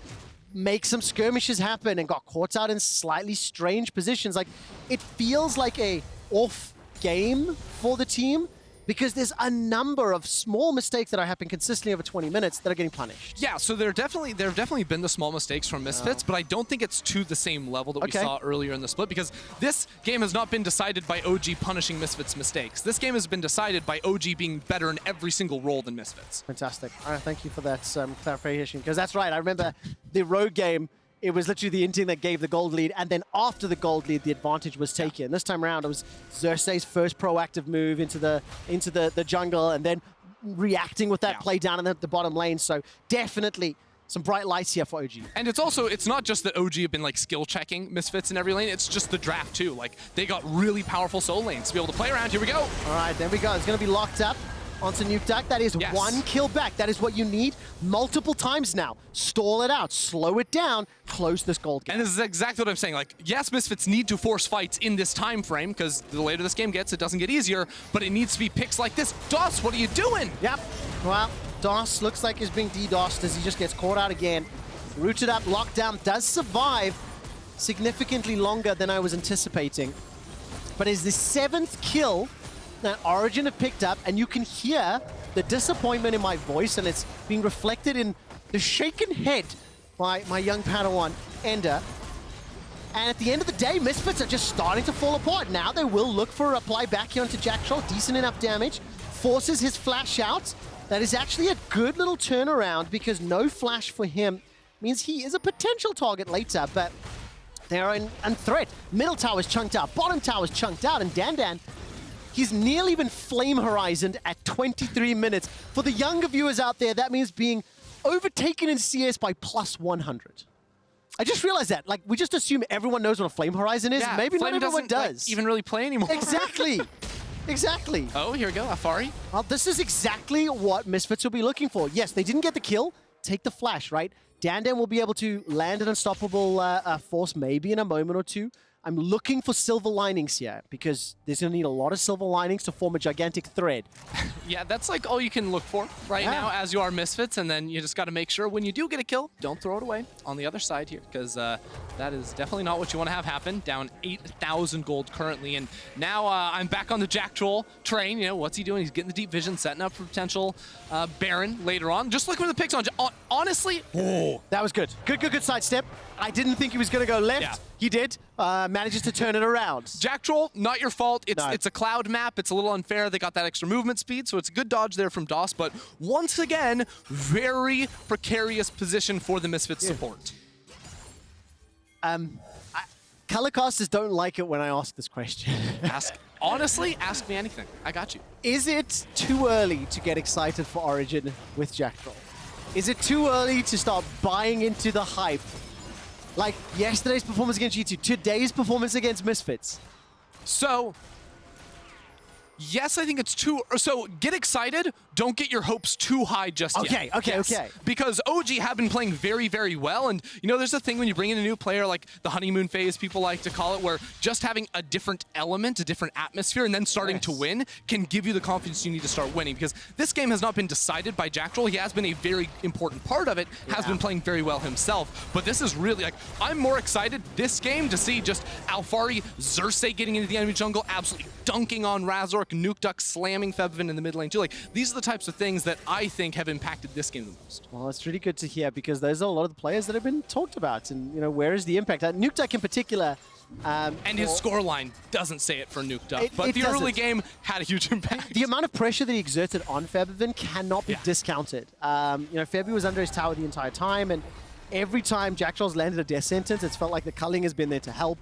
make some skirmishes happen and got caught out in slightly strange positions. Like, it feels like a off game for the team because there's a number of small mistakes that are happening consistently over 20 minutes that are getting punished. Yeah, so there have definitely been the small mistakes from Misfits, but I don't think it's to the same level that we saw earlier in the split, because this game has not been decided by OG punishing Misfits' mistakes. This game has been decided by OG being better in every single role than Misfits. Fantastic. All right, thank you for that clarification, because that's right. I remember the Rogue game. It was literally the inting that gave the gold lead, and then after the gold lead, the advantage was taken. This time around, it was Xerxe's first proactive move into the jungle, and then reacting with that play down in the bottom lane. So definitely some bright lights here for OG. And it's not just that OG have been like skill checking Misfits in every lane, it's just the draft too. Like, they got really powerful soul lanes to be able to play around. Here we go. All right, there we go. It's going to be locked up onto Nukeduck. That is one kill back. That is what you need multiple times now. Stall it out, slow it down, close this gold gap. And this is exactly what I'm saying. Like, yes, Misfits need to force fights in this time frame, because the later this game gets, it doesn't get easier, but it needs to be picks like this. DOS, what are you doing? Yep. Well, DOS looks like he's being DDoSed as he just gets caught out again. Rooted up, locked down, does survive significantly longer than I was anticipating. But is the 7th kill that Origen have picked up, and you can hear the disappointment in my voice, and it's being reflected in the shaken head by my young Padawan, Ender. And at the end of the day, Misfits are just starting to fall apart. Now they will look for a reply back here onto Jactroll. Decent enough damage. Forces his flash out. That is actually a good little turnaround because no flash for him means he is a potential target later, but they are in threat. Middle tower's chunked out, bottom tower's chunked out, and Dandan, he's nearly been flame horizoned at 23 minutes. For the younger viewers out there, that means being overtaken in CS by +100. I just realized that. Like, we just assume everyone knows what a flame horizon is. Yeah, Maybe Flame not everyone doesn't, does. like, even really play anymore. Exactly. Exactly. Oh, here we go, Alphari. Well, this is exactly what Misfits will be looking for. Yes, they didn't get the kill. Take the flash, right? Dandan will be able to land an unstoppable force maybe in a moment or two. I'm looking for silver linings here because there's going to need a lot of silver linings to form a gigantic thread. Yeah, that's like all you can look for right now as you are Misfits, and then you just got to make sure when you do get a kill, don't throw it away on the other side here, because that is definitely not what you want to have happen. Down 8,000 gold currently, and now I'm back on the Jactroll train. You know, what's he doing? He's getting the deep vision, setting up for potential Baron later on. Just looking for the picks on, honestly. Oh, that was good. Good sidestep. I didn't think he was going to go left. Yeah. He did. Manages to turn it around. Jactroll, not your fault. It's a cloud map. It's a little unfair. They got that extra movement speed, so it's a good dodge there from DOS. But once again, very precarious position for the Misfits support. Color casters don't like it when I ask this question. Honestly, ask me anything. I got you. Is it too early to get excited for Origen with Jactroll? Is it too early to start buying into the hype? Like yesterday's performance against G2, today's performance against Misfits. So, yes, I think it's too... So, get excited. Don't get your hopes too high just yet. Okay. Because OG have been playing very, very well. And, you know, there's a thing when you bring in a new player, like the honeymoon phase, people like to call it, where just having a different element, a different atmosphere, and then starting to win can give you the confidence you need to start winning. Because this game has not been decided by Jactroll. He has been a very important part of it, has been playing very well himself. But this is really, like, I'm more excited this game to see just Alphari, Xerxe getting into the enemy jungle, absolutely dunking on Razork, Nukeduck slamming Febiven in the mid lane too. Like, these are the types of things that I think have impacted this game the most. Well, it's really good to hear because those are a lot of the players that have been talked about, and you know, where is the impact? Nukeduck in particular. And his scoreline doesn't say it for Nukeduck, but the early game had a huge impact. The amount of pressure that he exerted on Febiven cannot be discounted. You know, Febi was under his tower the entire time, and every time Jactroll's landed a death sentence, it's felt like the culling has been there to help.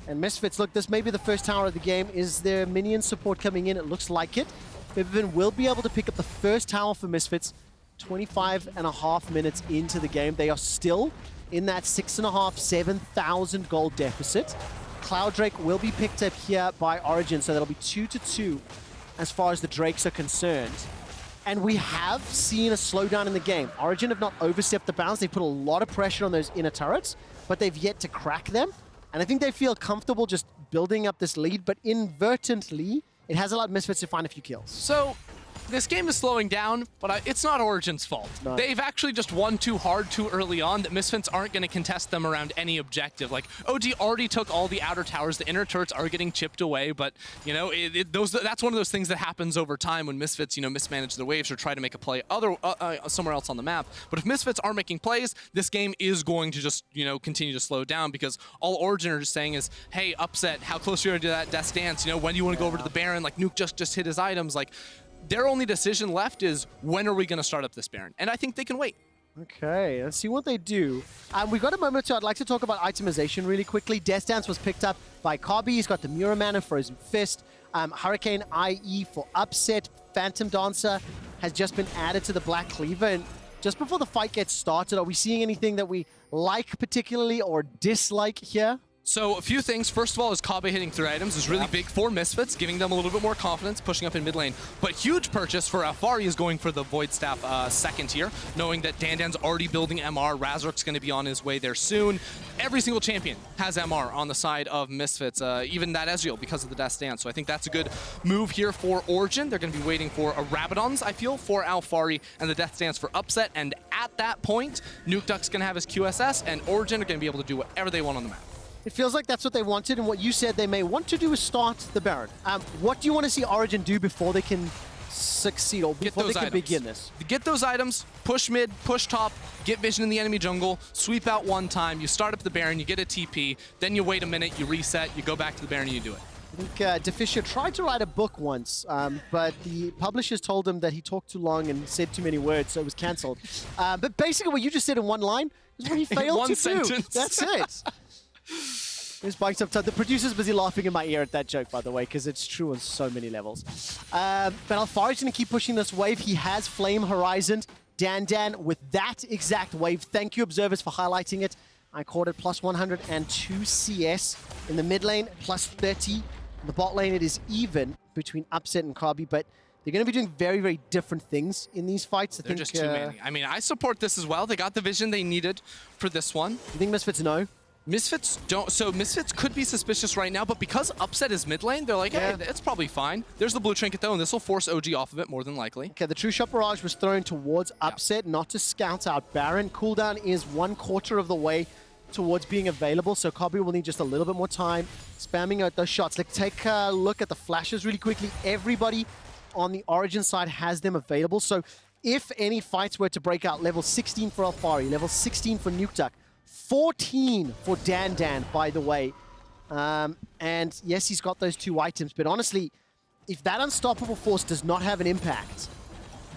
And Misfits, look, this may be the first tower of the game. Is there minion support coming in? It looks like it. Febiven will be able to pick up the first tower for Misfits 25.5 minutes into the game. They are still in that 6,500, 7,000 gold deficit. Cloud Drake will be picked up here by Origen, so that'll be 2-2 as far as the Drakes are concerned. And we have seen a slowdown in the game. Origen have not overstepped the bounds. They've put a lot of pressure on those inner turrets, but they've yet to crack them. And I think they feel comfortable just building up this lead, but inadvertently, it has allowed Misfits to find a few kills. So, this game is slowing down, but it's not Origen's fault. No. They've actually just won too hard too early on that Misfits aren't going to contest them around any objective. Like, OG already took all the outer towers. The inner turrets are getting chipped away, but, you know, that's one of those things that happens over time when Misfits, you know, mismanage their waves or try to make a play somewhere else on the map. But if Misfits aren't making plays, this game is going to just, you know, continue to slow down because all Origen are just saying is, hey, Upset, how close are you to that Death Dance? You know, when do you want to go over to the Baron? Like, Nuke just hit his items. Like, their only decision left is when are we going to start up this Baron? And I think they can wait. Okay, let's see what they do. We've got a moment or two. I'd like to talk about itemization really quickly. Death Dance was picked up by Kobbe. He's got the Muraman and Frozen Fist. Hurricane IE for Upset. Phantom Dancer has just been added to the Black Cleaver. And just before the fight gets started, are we seeing anything that we like particularly or dislike here? So a few things. First of all, is Kobbe hitting 3 items is really big for Misfits, giving them a little bit more confidence, pushing up in mid lane. But huge purchase for Alphari is going for the Void Staff second here, knowing that Dandan's already building MR. Razork's going to be on his way there soon. Every single champion has MR on the side of Misfits, even that Ezreal because of the Death Dance. So I think that's a good move here for Origen. They're going to be waiting for a Rabadon's, I feel, for Alphari and the Death Dance for Upset. And at that point, Nukeduck's going to have his QSS, and Origen are going to be able to do whatever they want on the map. It feels like that's what they wanted, and what you said they may want to do is start the Baron. What do you want to see Origen do before they can succeed or before they can begin this. Get those items, push mid, push top, get vision in the enemy jungle, sweep out one time, you start up the Baron, you get a TP, then you wait a minute, you reset, you go back to the Baron and you do it. I think Deficia tried to write a book once, but the publishers told him that he talked too long and said too many words, so it was cancelled. But basically what you just said in one line is what he failed to sentence. do. That's it. He's buying some time. The producer's busy laughing in my ear at that joke, by the way, because it's true on so many levels. But Alphari's going to keep pushing this wave. He has Flame Horizoned. Dan with that exact wave. Thank you, observers, for highlighting it. I caught it plus 102 CS in the mid lane, plus 30. In the bot lane, it is even between Upset and Kobbe, but they're going to be doing very, very different things in these fights. They're just too many. I mean, I support this as well. They got the vision they needed for this one. You think Misfits know? Misfits don't. So Misfits could be suspicious right now, but because Upset is mid lane, they're like, hey, it's probably fine. There's the blue trinket though, and this will force OG off of it more than likely. Okay, the True Shot Barrage was thrown towards Upset, not to scout out Baron. Cooldown is 1/4 of the way towards being available, so Kobbe will need just a little bit more time spamming out those shots. Let's take a look at the flashes really quickly. Everybody on the Origen side has them available, so if any fights were to break out, level 16 for Alphari, level 16 for Nukeduck, 14 for Dan, by the way. And yes, he's got those 2 items, but honestly, if that unstoppable force does not have an impact,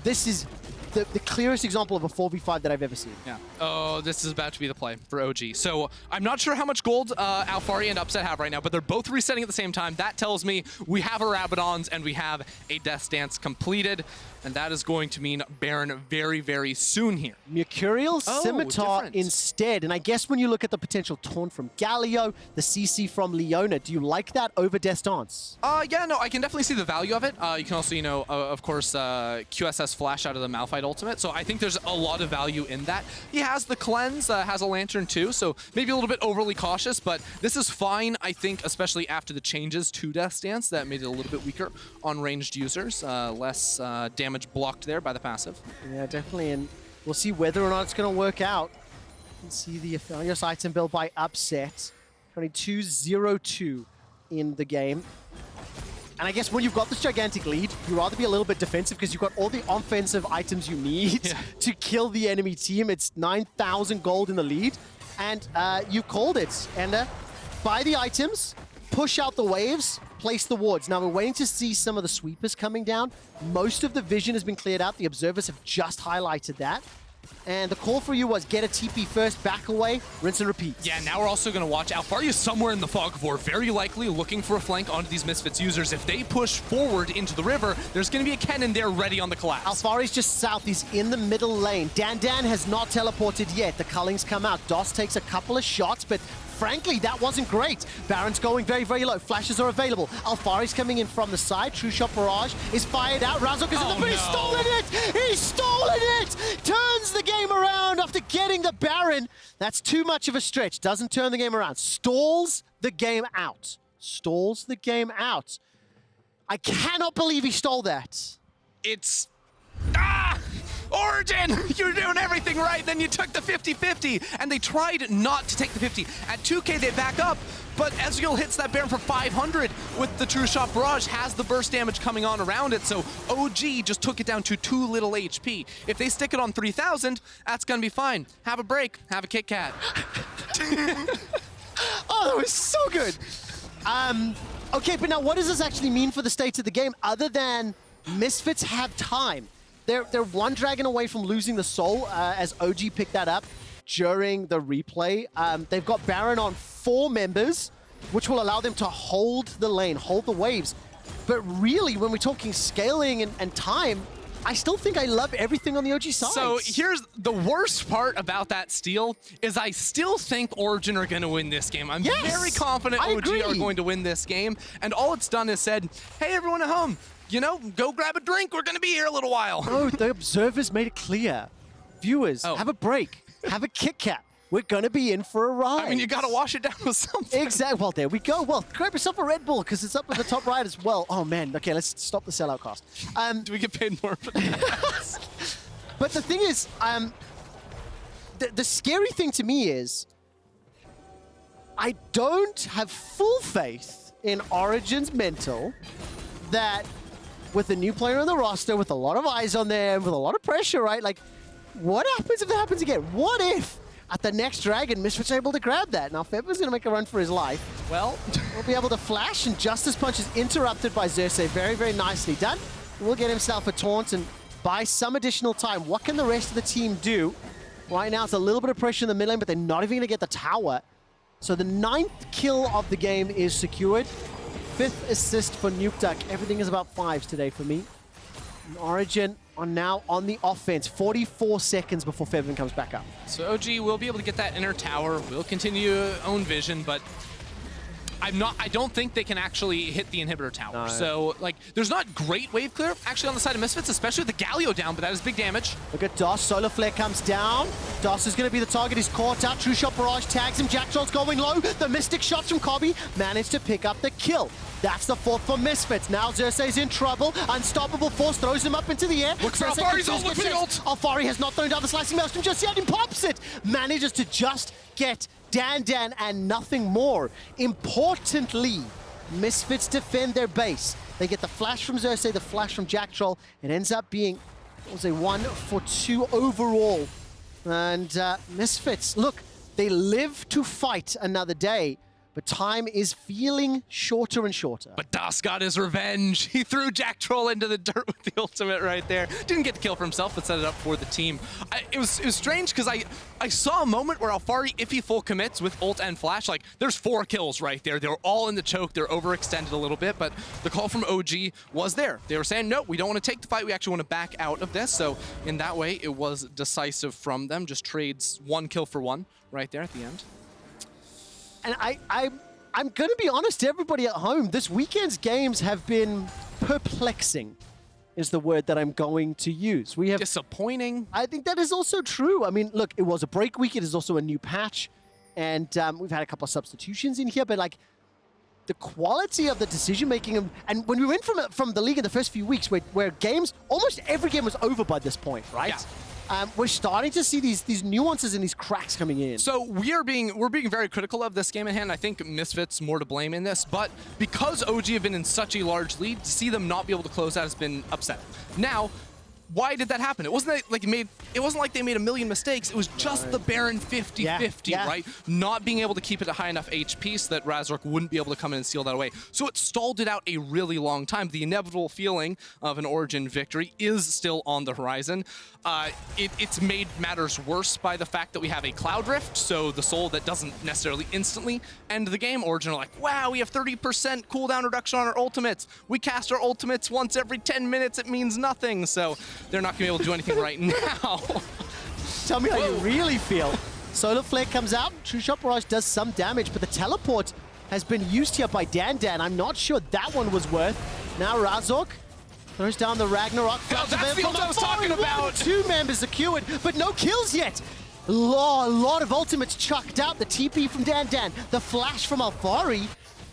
this is the clearest example of a 4v5 that I've ever seen. Yeah. Oh, this is about to be the play for OG. So I'm not sure how much gold Alphari and Upset have right now, but they're both resetting at the same time. That tells me we have our Rabadons and we have a Death Dance completed. And that is going to mean Baron very, very soon here. Mercurial Scimitar instead. And I guess when you look at the potential taunt from Galio, the CC from Leona, do you like that over Death Dance? Yeah, no, I can definitely see the value of it. You can also, you know, of course, QSS Flash out of the Malphite ultimate. So I think there's a lot of value in that. He has the cleanse, has a lantern too, so maybe a little bit overly cautious, but this is fine, I think, especially after the changes to Death Dance that made it a little bit weaker on ranged users, less damage blocked there by the passive. Yeah, definitely, and we'll see whether or not it's going to work out. You can see the Aphelios item built by Upset, 22-0-2 in the game. And I guess when you've got this gigantic lead, you'd rather be a little bit defensive because you've got all the offensive items you need to kill the enemy team. It's 9,000 gold in the lead, and you called it. And buy the items, push out the waves, place the wards. Now we're waiting to see some of the sweepers coming down. Most of the vision has been cleared out. The observers have just highlighted that. And the call for you was get a TP first, back away, rinse and repeat. Yeah, now we're also going to watch Alphari is somewhere in the fog of war, very likely looking for a flank onto these Misfits users. If they push forward into the river, there's going to be a Kennen there ready on the collapse. Alphari's just south. He's in the middle lane. Dan has not teleported yet. The cullings come out. Dos takes a couple of shots, but frankly, that wasn't great. Baron's going very, very low. Flashes are available. Alphari's coming in from the side. True Shot Barrage is fired out. Razork is in the middle. He's stolen it! He's stolen it! Turns the game around after getting the Baron. That's too much of a stretch. Doesn't turn the game around. Stalls the game out. Stalls the game out. I cannot believe he stole that. It's... Origen, you're doing everything right, then you took the 50-50, and they tried not to take the 50. At 2k, they back up, but Ezreal hits that Baron for 500 with the True Shot Barrage, has the burst damage coming on around it, so OG just took it down to 2 little HP. If they stick it on 3,000, that's gonna be fine. Have a break, have a Kit Kat. Oh, that was so good. Okay, but now what does this actually mean for the state of the game, other than Misfits have time? They're one dragon away from losing the soul, as OG picked that up during the replay. They've got Baron on 4 members, which will allow them to hold the lane, hold the waves. But really, when we're talking scaling and time, I still think I love everything on the OG side. So here's the worst part about that steal is I still think Origen are going to win this game. I'm very confident OG are going to win this game. And all it's done is said, hey, everyone at home, you know, go grab a drink. We're going to be here a little while. No, the observers made it clear. Viewers, have a break. Have a Kit Kat. We're going to be in for a ride. I mean, you got to wash it down with something. Exactly. Well, there we go. Well, grab yourself a Red Bull because it's up at the top right as well. Oh, man. Okay, let's stop the sellout cost. Do we get paid more for that? But the thing is, the scary thing to me is I don't have full faith in Origen's mental that with a new player on the roster, with a lot of eyes on them, with a lot of pressure, right? Like, what happens if that happens again? What if at the next Dragon, Misfits are able to grab that? Now, Febiven's going to make a run for his life. Well, we'll be able to flash, and Justice Punch is interrupted by Xerxe. Very, very nicely done. We'll get himself a taunt and buy some additional time. What can the rest of the team do? Right now, it's a little bit of pressure in the mid lane, but they're not even going to get the tower. So the 9th kill of the game is secured. 5th assist for Nukeduck. Everything is about 5s today for me. And Origen are now on the offense. 44 seconds before Febiven comes back up. So OG will be able to get that inner tower. We'll continue own vision, but I don't think they can actually hit the inhibitor tower. No. So, like, there's not great wave clear actually on the side of Misfits, especially with the Galio down, but that is big damage. Look at Dos. Solar Flare comes down. Dos is going to be the target. He's caught out. True Shot Barrage tags him. Jactroll's going low. The Mystic shots from Kobbe managed to pick up the kill. That's the 4th for Misfits. Now Xerxe's in trouble. Unstoppable Force throws him up into the air. Look for Alphari's ult. Look for the ult. Alphari has not thrown down the Slicing Maelstrom just yet and pops it. Manages to just get Dan and nothing more. Importantly, Misfits defend their base. They get the flash from Xerxe, the flash from Jactroll. It ends up being, what was a 1 for 2 overall. And Misfits, look, they live to fight another day, but time is feeling shorter and shorter. But Das got his revenge. He threw Jactroll into the dirt with the ultimate right there. Didn't get the kill for himself, but set it up for the team. It was strange because I saw a moment where Alphari, if he full commits with ult and flash, like, there's 4 kills right there. They're all in the choke. They're overextended a little bit, but the call from OG was there. They were saying, no, we don't want to take the fight. We actually want to back out of this. So in that way, it was decisive from them. Just trades 1 kill for 1 right there at the end. And I'm going to be honest to everybody at home, this weekend's games have been perplexing, is the word that I'm going to use. We have disappointing. I think that is also true. I mean, look, it was a break week. It is also a new patch. And we've had a couple of substitutions in here, but like the quality of the decision-making, and when we went from the league in the first few weeks where games, almost every game was over by this point, right? Yeah. We're starting to see these nuances and these cracks coming in. So we're being very critical of this game at hand. I think Misfits more to blame in this, but because OG have been in such a large lead, to see them not be able to close out has been upsetting. Now, why did that happen? It wasn't like they made a million mistakes. It was just the Baron 50-50, right? Not being able to keep it at high enough HP so that Razork wouldn't be able to come in and steal that away. So it stalled it out a really long time. The inevitable feeling of an Origen victory is still on the horizon. It's made matters worse by the fact that we have a Cloud Rift, so the soul that doesn't necessarily instantly end the game. Origen are like, wow, we have 30% cooldown reduction on our ultimates. We cast our ultimates once every 10 minutes. It means nothing. So they're not going to be able to do anything right now. Tell me how you really feel. Solar Flare comes out. True Shot Barrage does some damage, but the teleport has been used here by Dan. I'm not sure that one was worth. Now Razork throws down the Ragnarok. That's the ult I was talking about. 2 members secured, but no kills yet. A lot of ultimates chucked out. The TP from Dan. The flash from Alphari.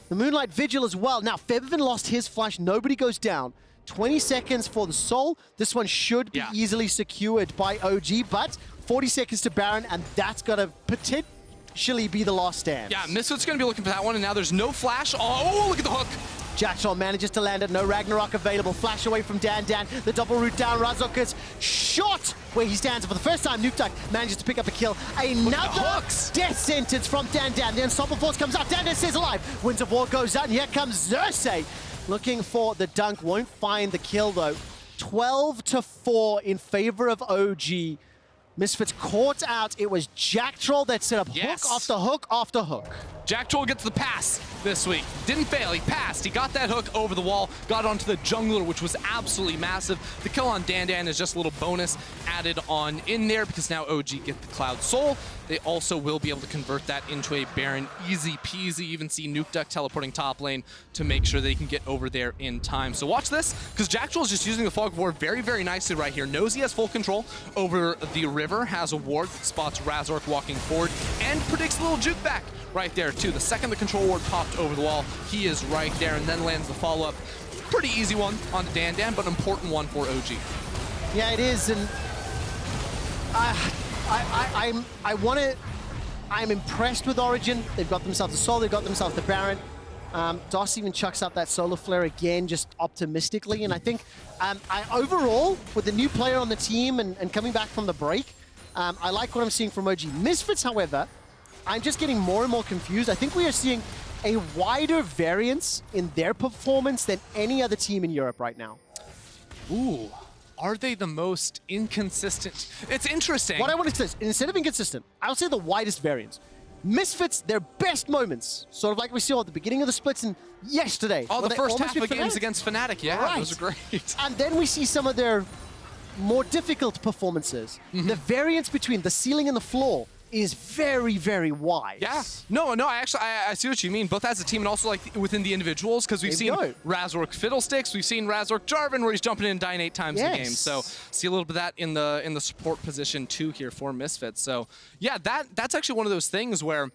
The Moonlight Vigil as well. Now Febiven lost his flash. Nobody goes down. 20 seconds for the soul. This one should be easily secured by OG, but 40 seconds to Baron, and that's going to potentially be the last stand. Yeah, Misfits going to be looking for that one, and now there's no flash. Oh, look at the hook. Jactroll manages to land it. No Ragnarok available. Flash away from Dan. The double root down. Razork gets shot where he stands. For the first time, Nukeduck manages to pick up a kill. Another death sentence from Dan. The Unstoppable Force comes out. Dan stays alive. Winds of War goes out, and here comes Xerxe. Looking for the dunk, won't find the kill though. 12-4 in favor of OG. Misfits caught out. It was Jactroll that set up hook after hook after hook. Jactroll gets the pass this week. Didn't fail, he passed. He got that hook over the wall, got onto the jungler, which was absolutely massive. The kill on Dan is just a little bonus added on in there because now OG get the Cloud Soul. They also will be able to convert that into a Baron easy peasy. Even see Nukeduck teleporting top lane to make sure they can get over there in time. So watch this, because Jactroll is just using the Fog of War very, very nicely right here. Knows he has full control over the river, has a ward that spots Razork walking forward, and predicts a little juke back right there too. The second the control ward popped over the wall, he is right there and then lands the follow-up. Pretty easy one on Dan, but an important one for OG. Yeah, it is, and I'm impressed with Origen. They've got themselves a soul, they've got themselves the Baron. DOS even chucks out that solar flare again, just optimistically. And I think overall, with the new player on the team and coming back from the break, I like what I'm seeing from OG. Misfits, however, I'm just getting more and more confused. I think we are seeing a wider variance in their performance than any other team in Europe right now. Ooh, are they the most inconsistent? It's interesting. What I want to say is, instead of inconsistent, I would say the widest variance. Misfits, their best moments, sort of like we saw at the beginning of the splits and yesterday. Oh, the first half of Fnatic. games against Fnatic, yeah, Right. those are great. And then we see some of their more difficult performances. The variance between the ceiling and the floor is very, very wide. Yeah. No, I see what you mean, both as a team and also like within the individuals, because we've seen Razork Fiddlesticks, we've seen Razork Jarvan, where he's jumping in and dying 8 times a game. So see a little bit of that in the support position too here for Misfits. So yeah, that's actually one of those things where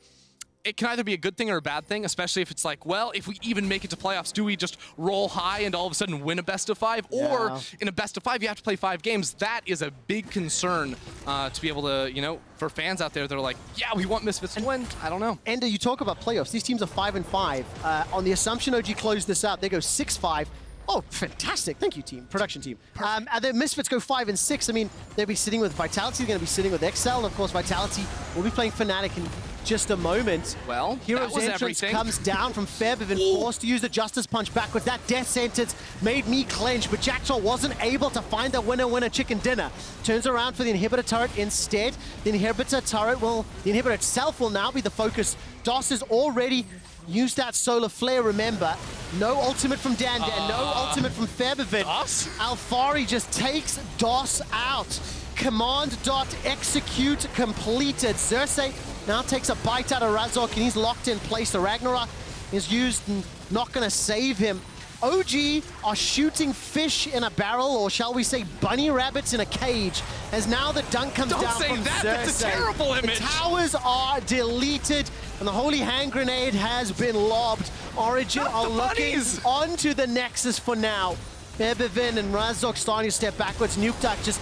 it can either be a good thing or a bad thing, especially if it's like, well, if we even make it to playoffs, do we just roll high and all of a sudden win a best of 5? Or in a best of 5, you have to play 5 games. That is a big concern to be able to, you know, for fans out there, they're like, yeah, we want Misfits to win. I don't know. Ender, you talk about playoffs. These teams are 5-5. On the assumption OG closed this out, they go 6-5. Oh, fantastic. Thank you, team. Production team. And then Misfits go 5-6. I mean, they'll be sitting with Vitality. They're going to be sitting with Excel. And, of course, Vitality will be playing Fnatic in just a moment. Well, Hero's entrance comes down from Febiven, forced to use the Justice Punch backwards. That death sentence made me clench, but Jactroll wasn't able to find the winner chicken dinner. Turns around for the inhibitor turret instead. The inhibitor itself will now be the focus. DOS is already used that solar flare, remember. No ultimate from Dan, no ultimate from Febiven. Alphari just takes DOS out. Command dot execute completed. Xerxe now takes a bite out of Razork and he's locked in place. The Ragnarok is used and not gonna save him. OG are shooting fish in a barrel, or shall we say bunny rabbits in a cage, as now the dunk comes down from Xerxe. That's a terrible image. The towers are deleted and the holy hand grenade has been lobbed. Origen are looking onto the Nexus for now. Febiven and Razork starting to step backwards. Nukeduck just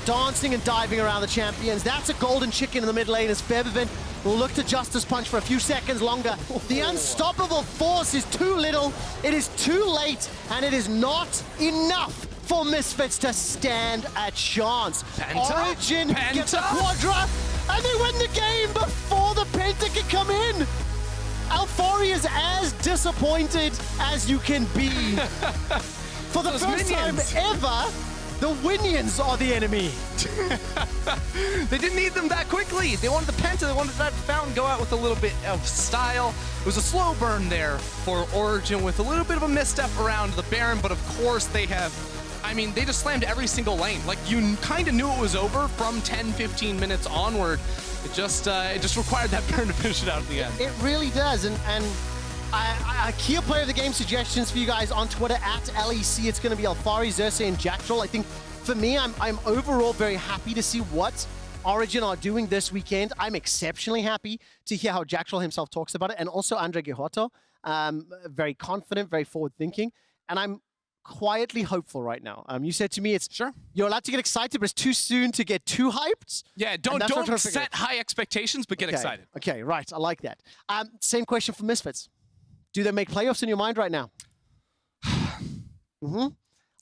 dancing and diving around the champions. That's a golden chicken in the mid lane as Febiven will look to Justice Punch for a few seconds longer. The unstoppable force is too little, it is too late, and it is not enough for Misfits to stand a chance. Origen gets a Quadra, and they win the game before the Penta can come in. Alphari is as disappointed as you can be. For the first time ever, the Winions are the enemy. They didn't need them that quickly. They wanted the Penta, they wanted that Fountain go out with a little bit of style. It was a slow burn there for Origen with a little bit of a misstep around the Baron, but of course they have, I mean, they just slammed every single lane. Like, you kind of knew it was over from 10-15 minutes onward. It just required that Baron to finish it out at the end. It really does, and a key player of the game suggestions for you guys on Twitter at LEC. It's going to be Alphari, Xerxe, and Jactroll. I think for me, I'm overall very happy to see what Origen are doing this weekend. I'm exceptionally happy to hear how Jactroll himself talks about it, and also Andre Guijoto, very confident, very forward-thinking, and I'm quietly hopeful right now. You said to me, it's you're allowed to get excited, but it's too soon to get too hyped. Yeah, don't set high expectations, but get excited. Okay, right, I like that. Same question for Misfits. Do they make playoffs in your mind right now?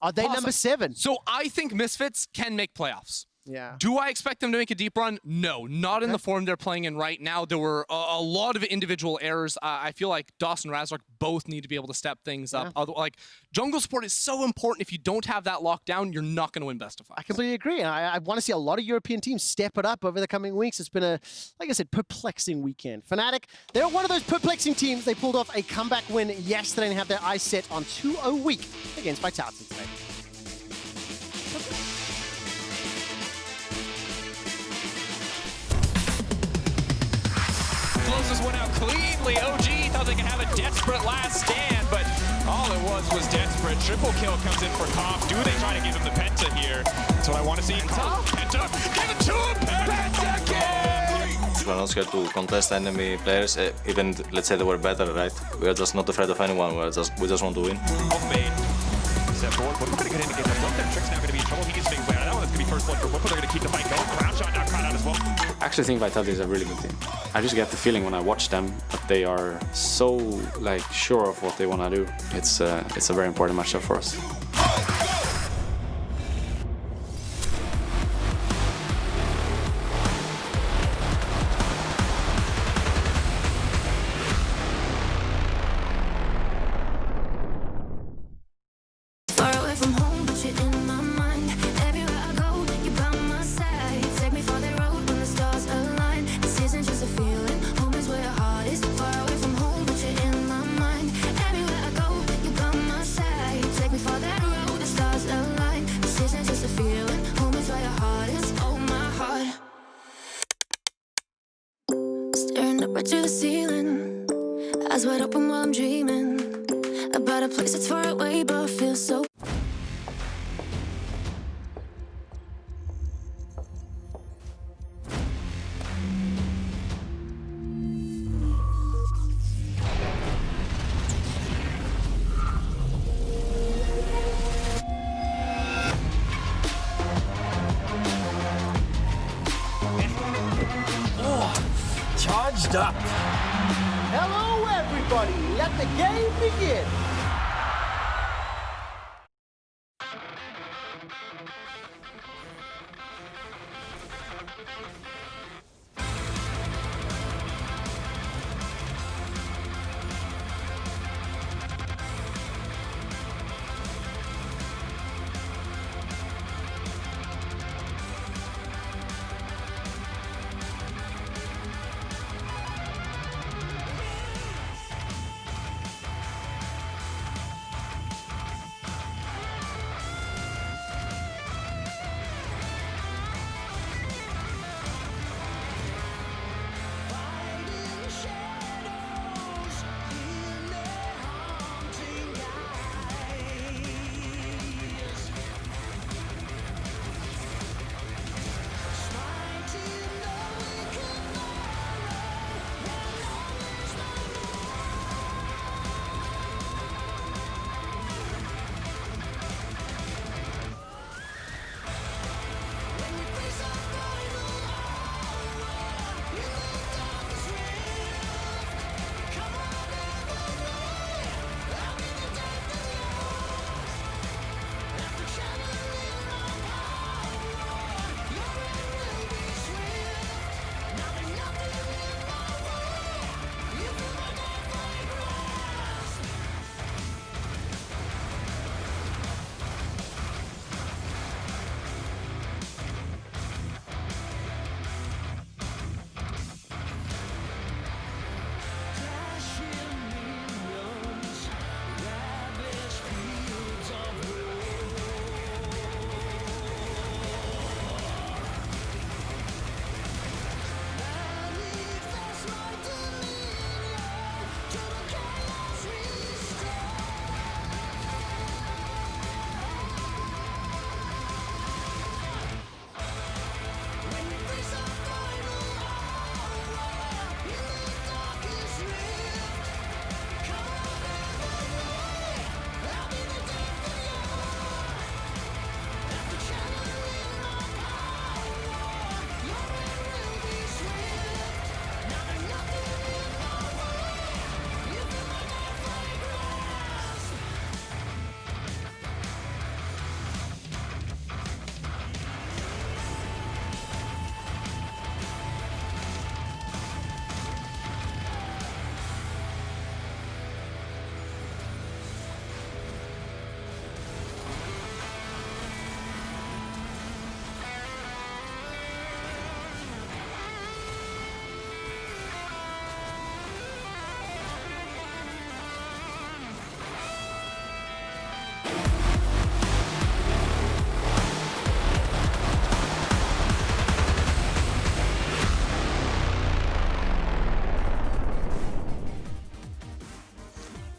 Are they number 7? So I think Misfits can make playoffs. Yeah. Do I expect them to make a deep run? No, not in the form they're playing in right now. There were a lot of individual errors. I feel like DOS and Razork both need to be able to step things up. Like, jungle support is so important. If you don't have that locked down, you're not going to win best of 5. I completely agree. And I want to see a lot of European teams step it up over the coming weeks. It's been a, like I said, perplexing weekend. Fnatic, they're one of those perplexing teams. They pulled off a comeback win yesterday and have their eyes set on 2-0 week against Vitality today. Closes one out cleanly. OG thought they could have a desperate last stand, but all it was desperate. Triple kill comes in for Kobbe. Do they try to give him the Penta here? That's what I want to see. Penta! Give it to him! Penta kill! We're not scared to contest enemy players, even let's say they were better, right? We are just not afraid of anyone. We just want to win. Off-bait. MSF forward. We're going to get in against them. Their Trick's now going to be in trouble. He gets taken away. That one, that's going to be first blood for Whipple. They're going to keep the fight going. Ground shot now caught out as well. I actually think Vitality is a really good team. I just get the feeling when I watch them that they are so like sure of what they want to do. It's a very important matchup for us. To the ceiling, eyes wide open while I'm dreaming about a place that's far away but feels so. Charged up. Hello, everybody. Let the game begin.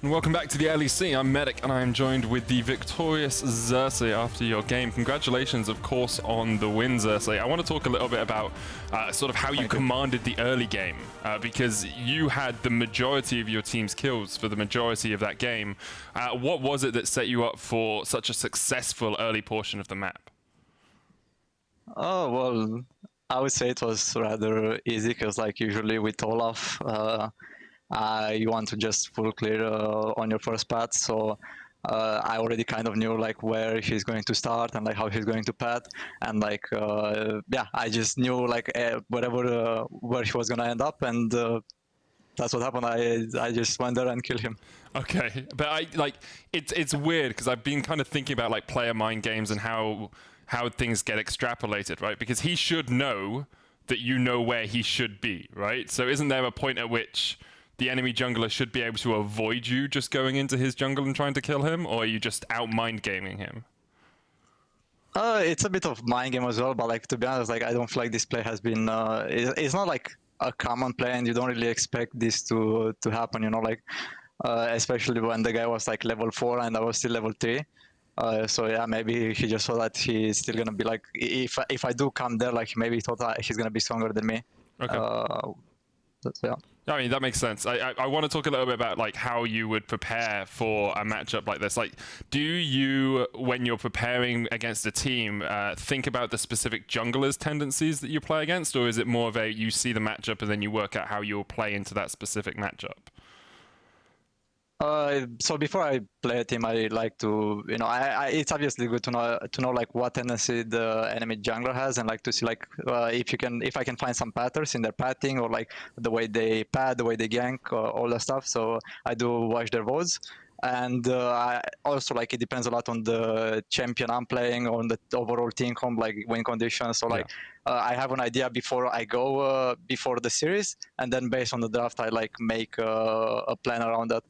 And welcome back to the LEC. I'm Medic, and I am joined with the victorious Xerxe after your game. Congratulations, of course, on the win, Xerxe. I want to talk a little bit about sort of how you commanded the early game, because you had the majority of your team's kills for the majority of that game. What was it that set you up for such a successful early portion of the map? Oh, well, I would say it was rather easy, because like usually with Olaf, you want to just full clear on your first path, so I already kind of knew like where he's going to start and like how he's going to path, and like yeah, I just knew like where he was gonna end up, and that's what happened. I just went there and killed him. Okay, but it's weird because I've been kind of thinking about like player mind games and how things get extrapolated, right? Because he should know that you know where he should be, right? So isn't there a point at which the enemy jungler should be able to avoid you just going into his jungle and trying to kill him, or are you just out mind gaming him? It's a bit of mind game as well, but like to be honest, like I don't feel like this play has been. It's not like a common play, and you don't really expect this to happen. You know, like especially when the guy was like level 4 and I was still level 3. So yeah, maybe he just saw that he's still gonna be like, if I do come there, like maybe he thought that he's gonna be stronger than me. Okay. Yeah. I mean, that makes sense. I want to talk a little bit about like how you would prepare for a matchup like this. Like, do you, when you're preparing against a team, think about the specific jungler's tendencies that you play against, or is it more of a you see the matchup and then you work out how you'll play into that specific matchup? So before I play a team, I like to, you know, it's obviously good to know like what tendency the enemy jungler has, and like to see like if I can find some patterns in their pathing, or like the way they path, the way they gank, all that stuff. So I do watch their VODs, and I also like it depends a lot on the champion I'm playing, on the overall team comp, like win conditions. So like I have an idea before I go before the series, and then based on the draft, I like make a plan around that.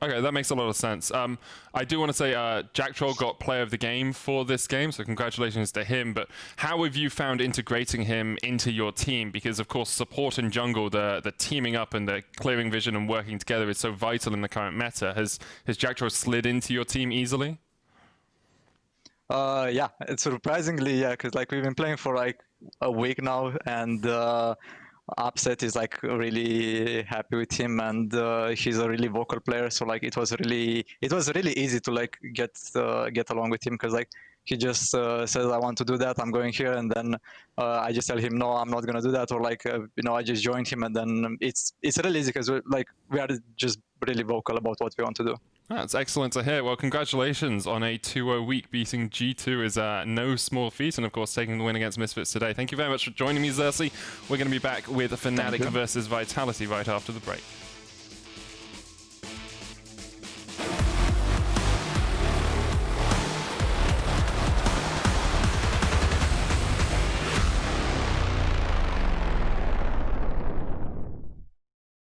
Okay, that makes a lot of sense. I do want to say Jactroll got player of the game for this game, so congratulations to him. But how have you found integrating him into your team? Because, of course, support and jungle, the teaming up and the clearing vision and working together is so vital in the current meta. Has Jactroll slid into your team easily? Yeah, it's surprisingly, yeah, because like we've been playing for like a week now, and Upset is like really happy with him, and he's a really vocal player. So like it was really easy to like get along with him, because like he just says, I want to do that, I'm going here, and then I just tell him no, I'm not gonna do that, or like you know, I just joined him, and then it's really easy because we are just really vocal about what we want to do. That's excellent to hear. Well, congratulations on a 2-0 week. Beating G2 is no small feat, and of course taking the win against Misfits today. Thank you very much for joining me, Xerxe. We're going to be back with Fnatic versus Vitality right after the break.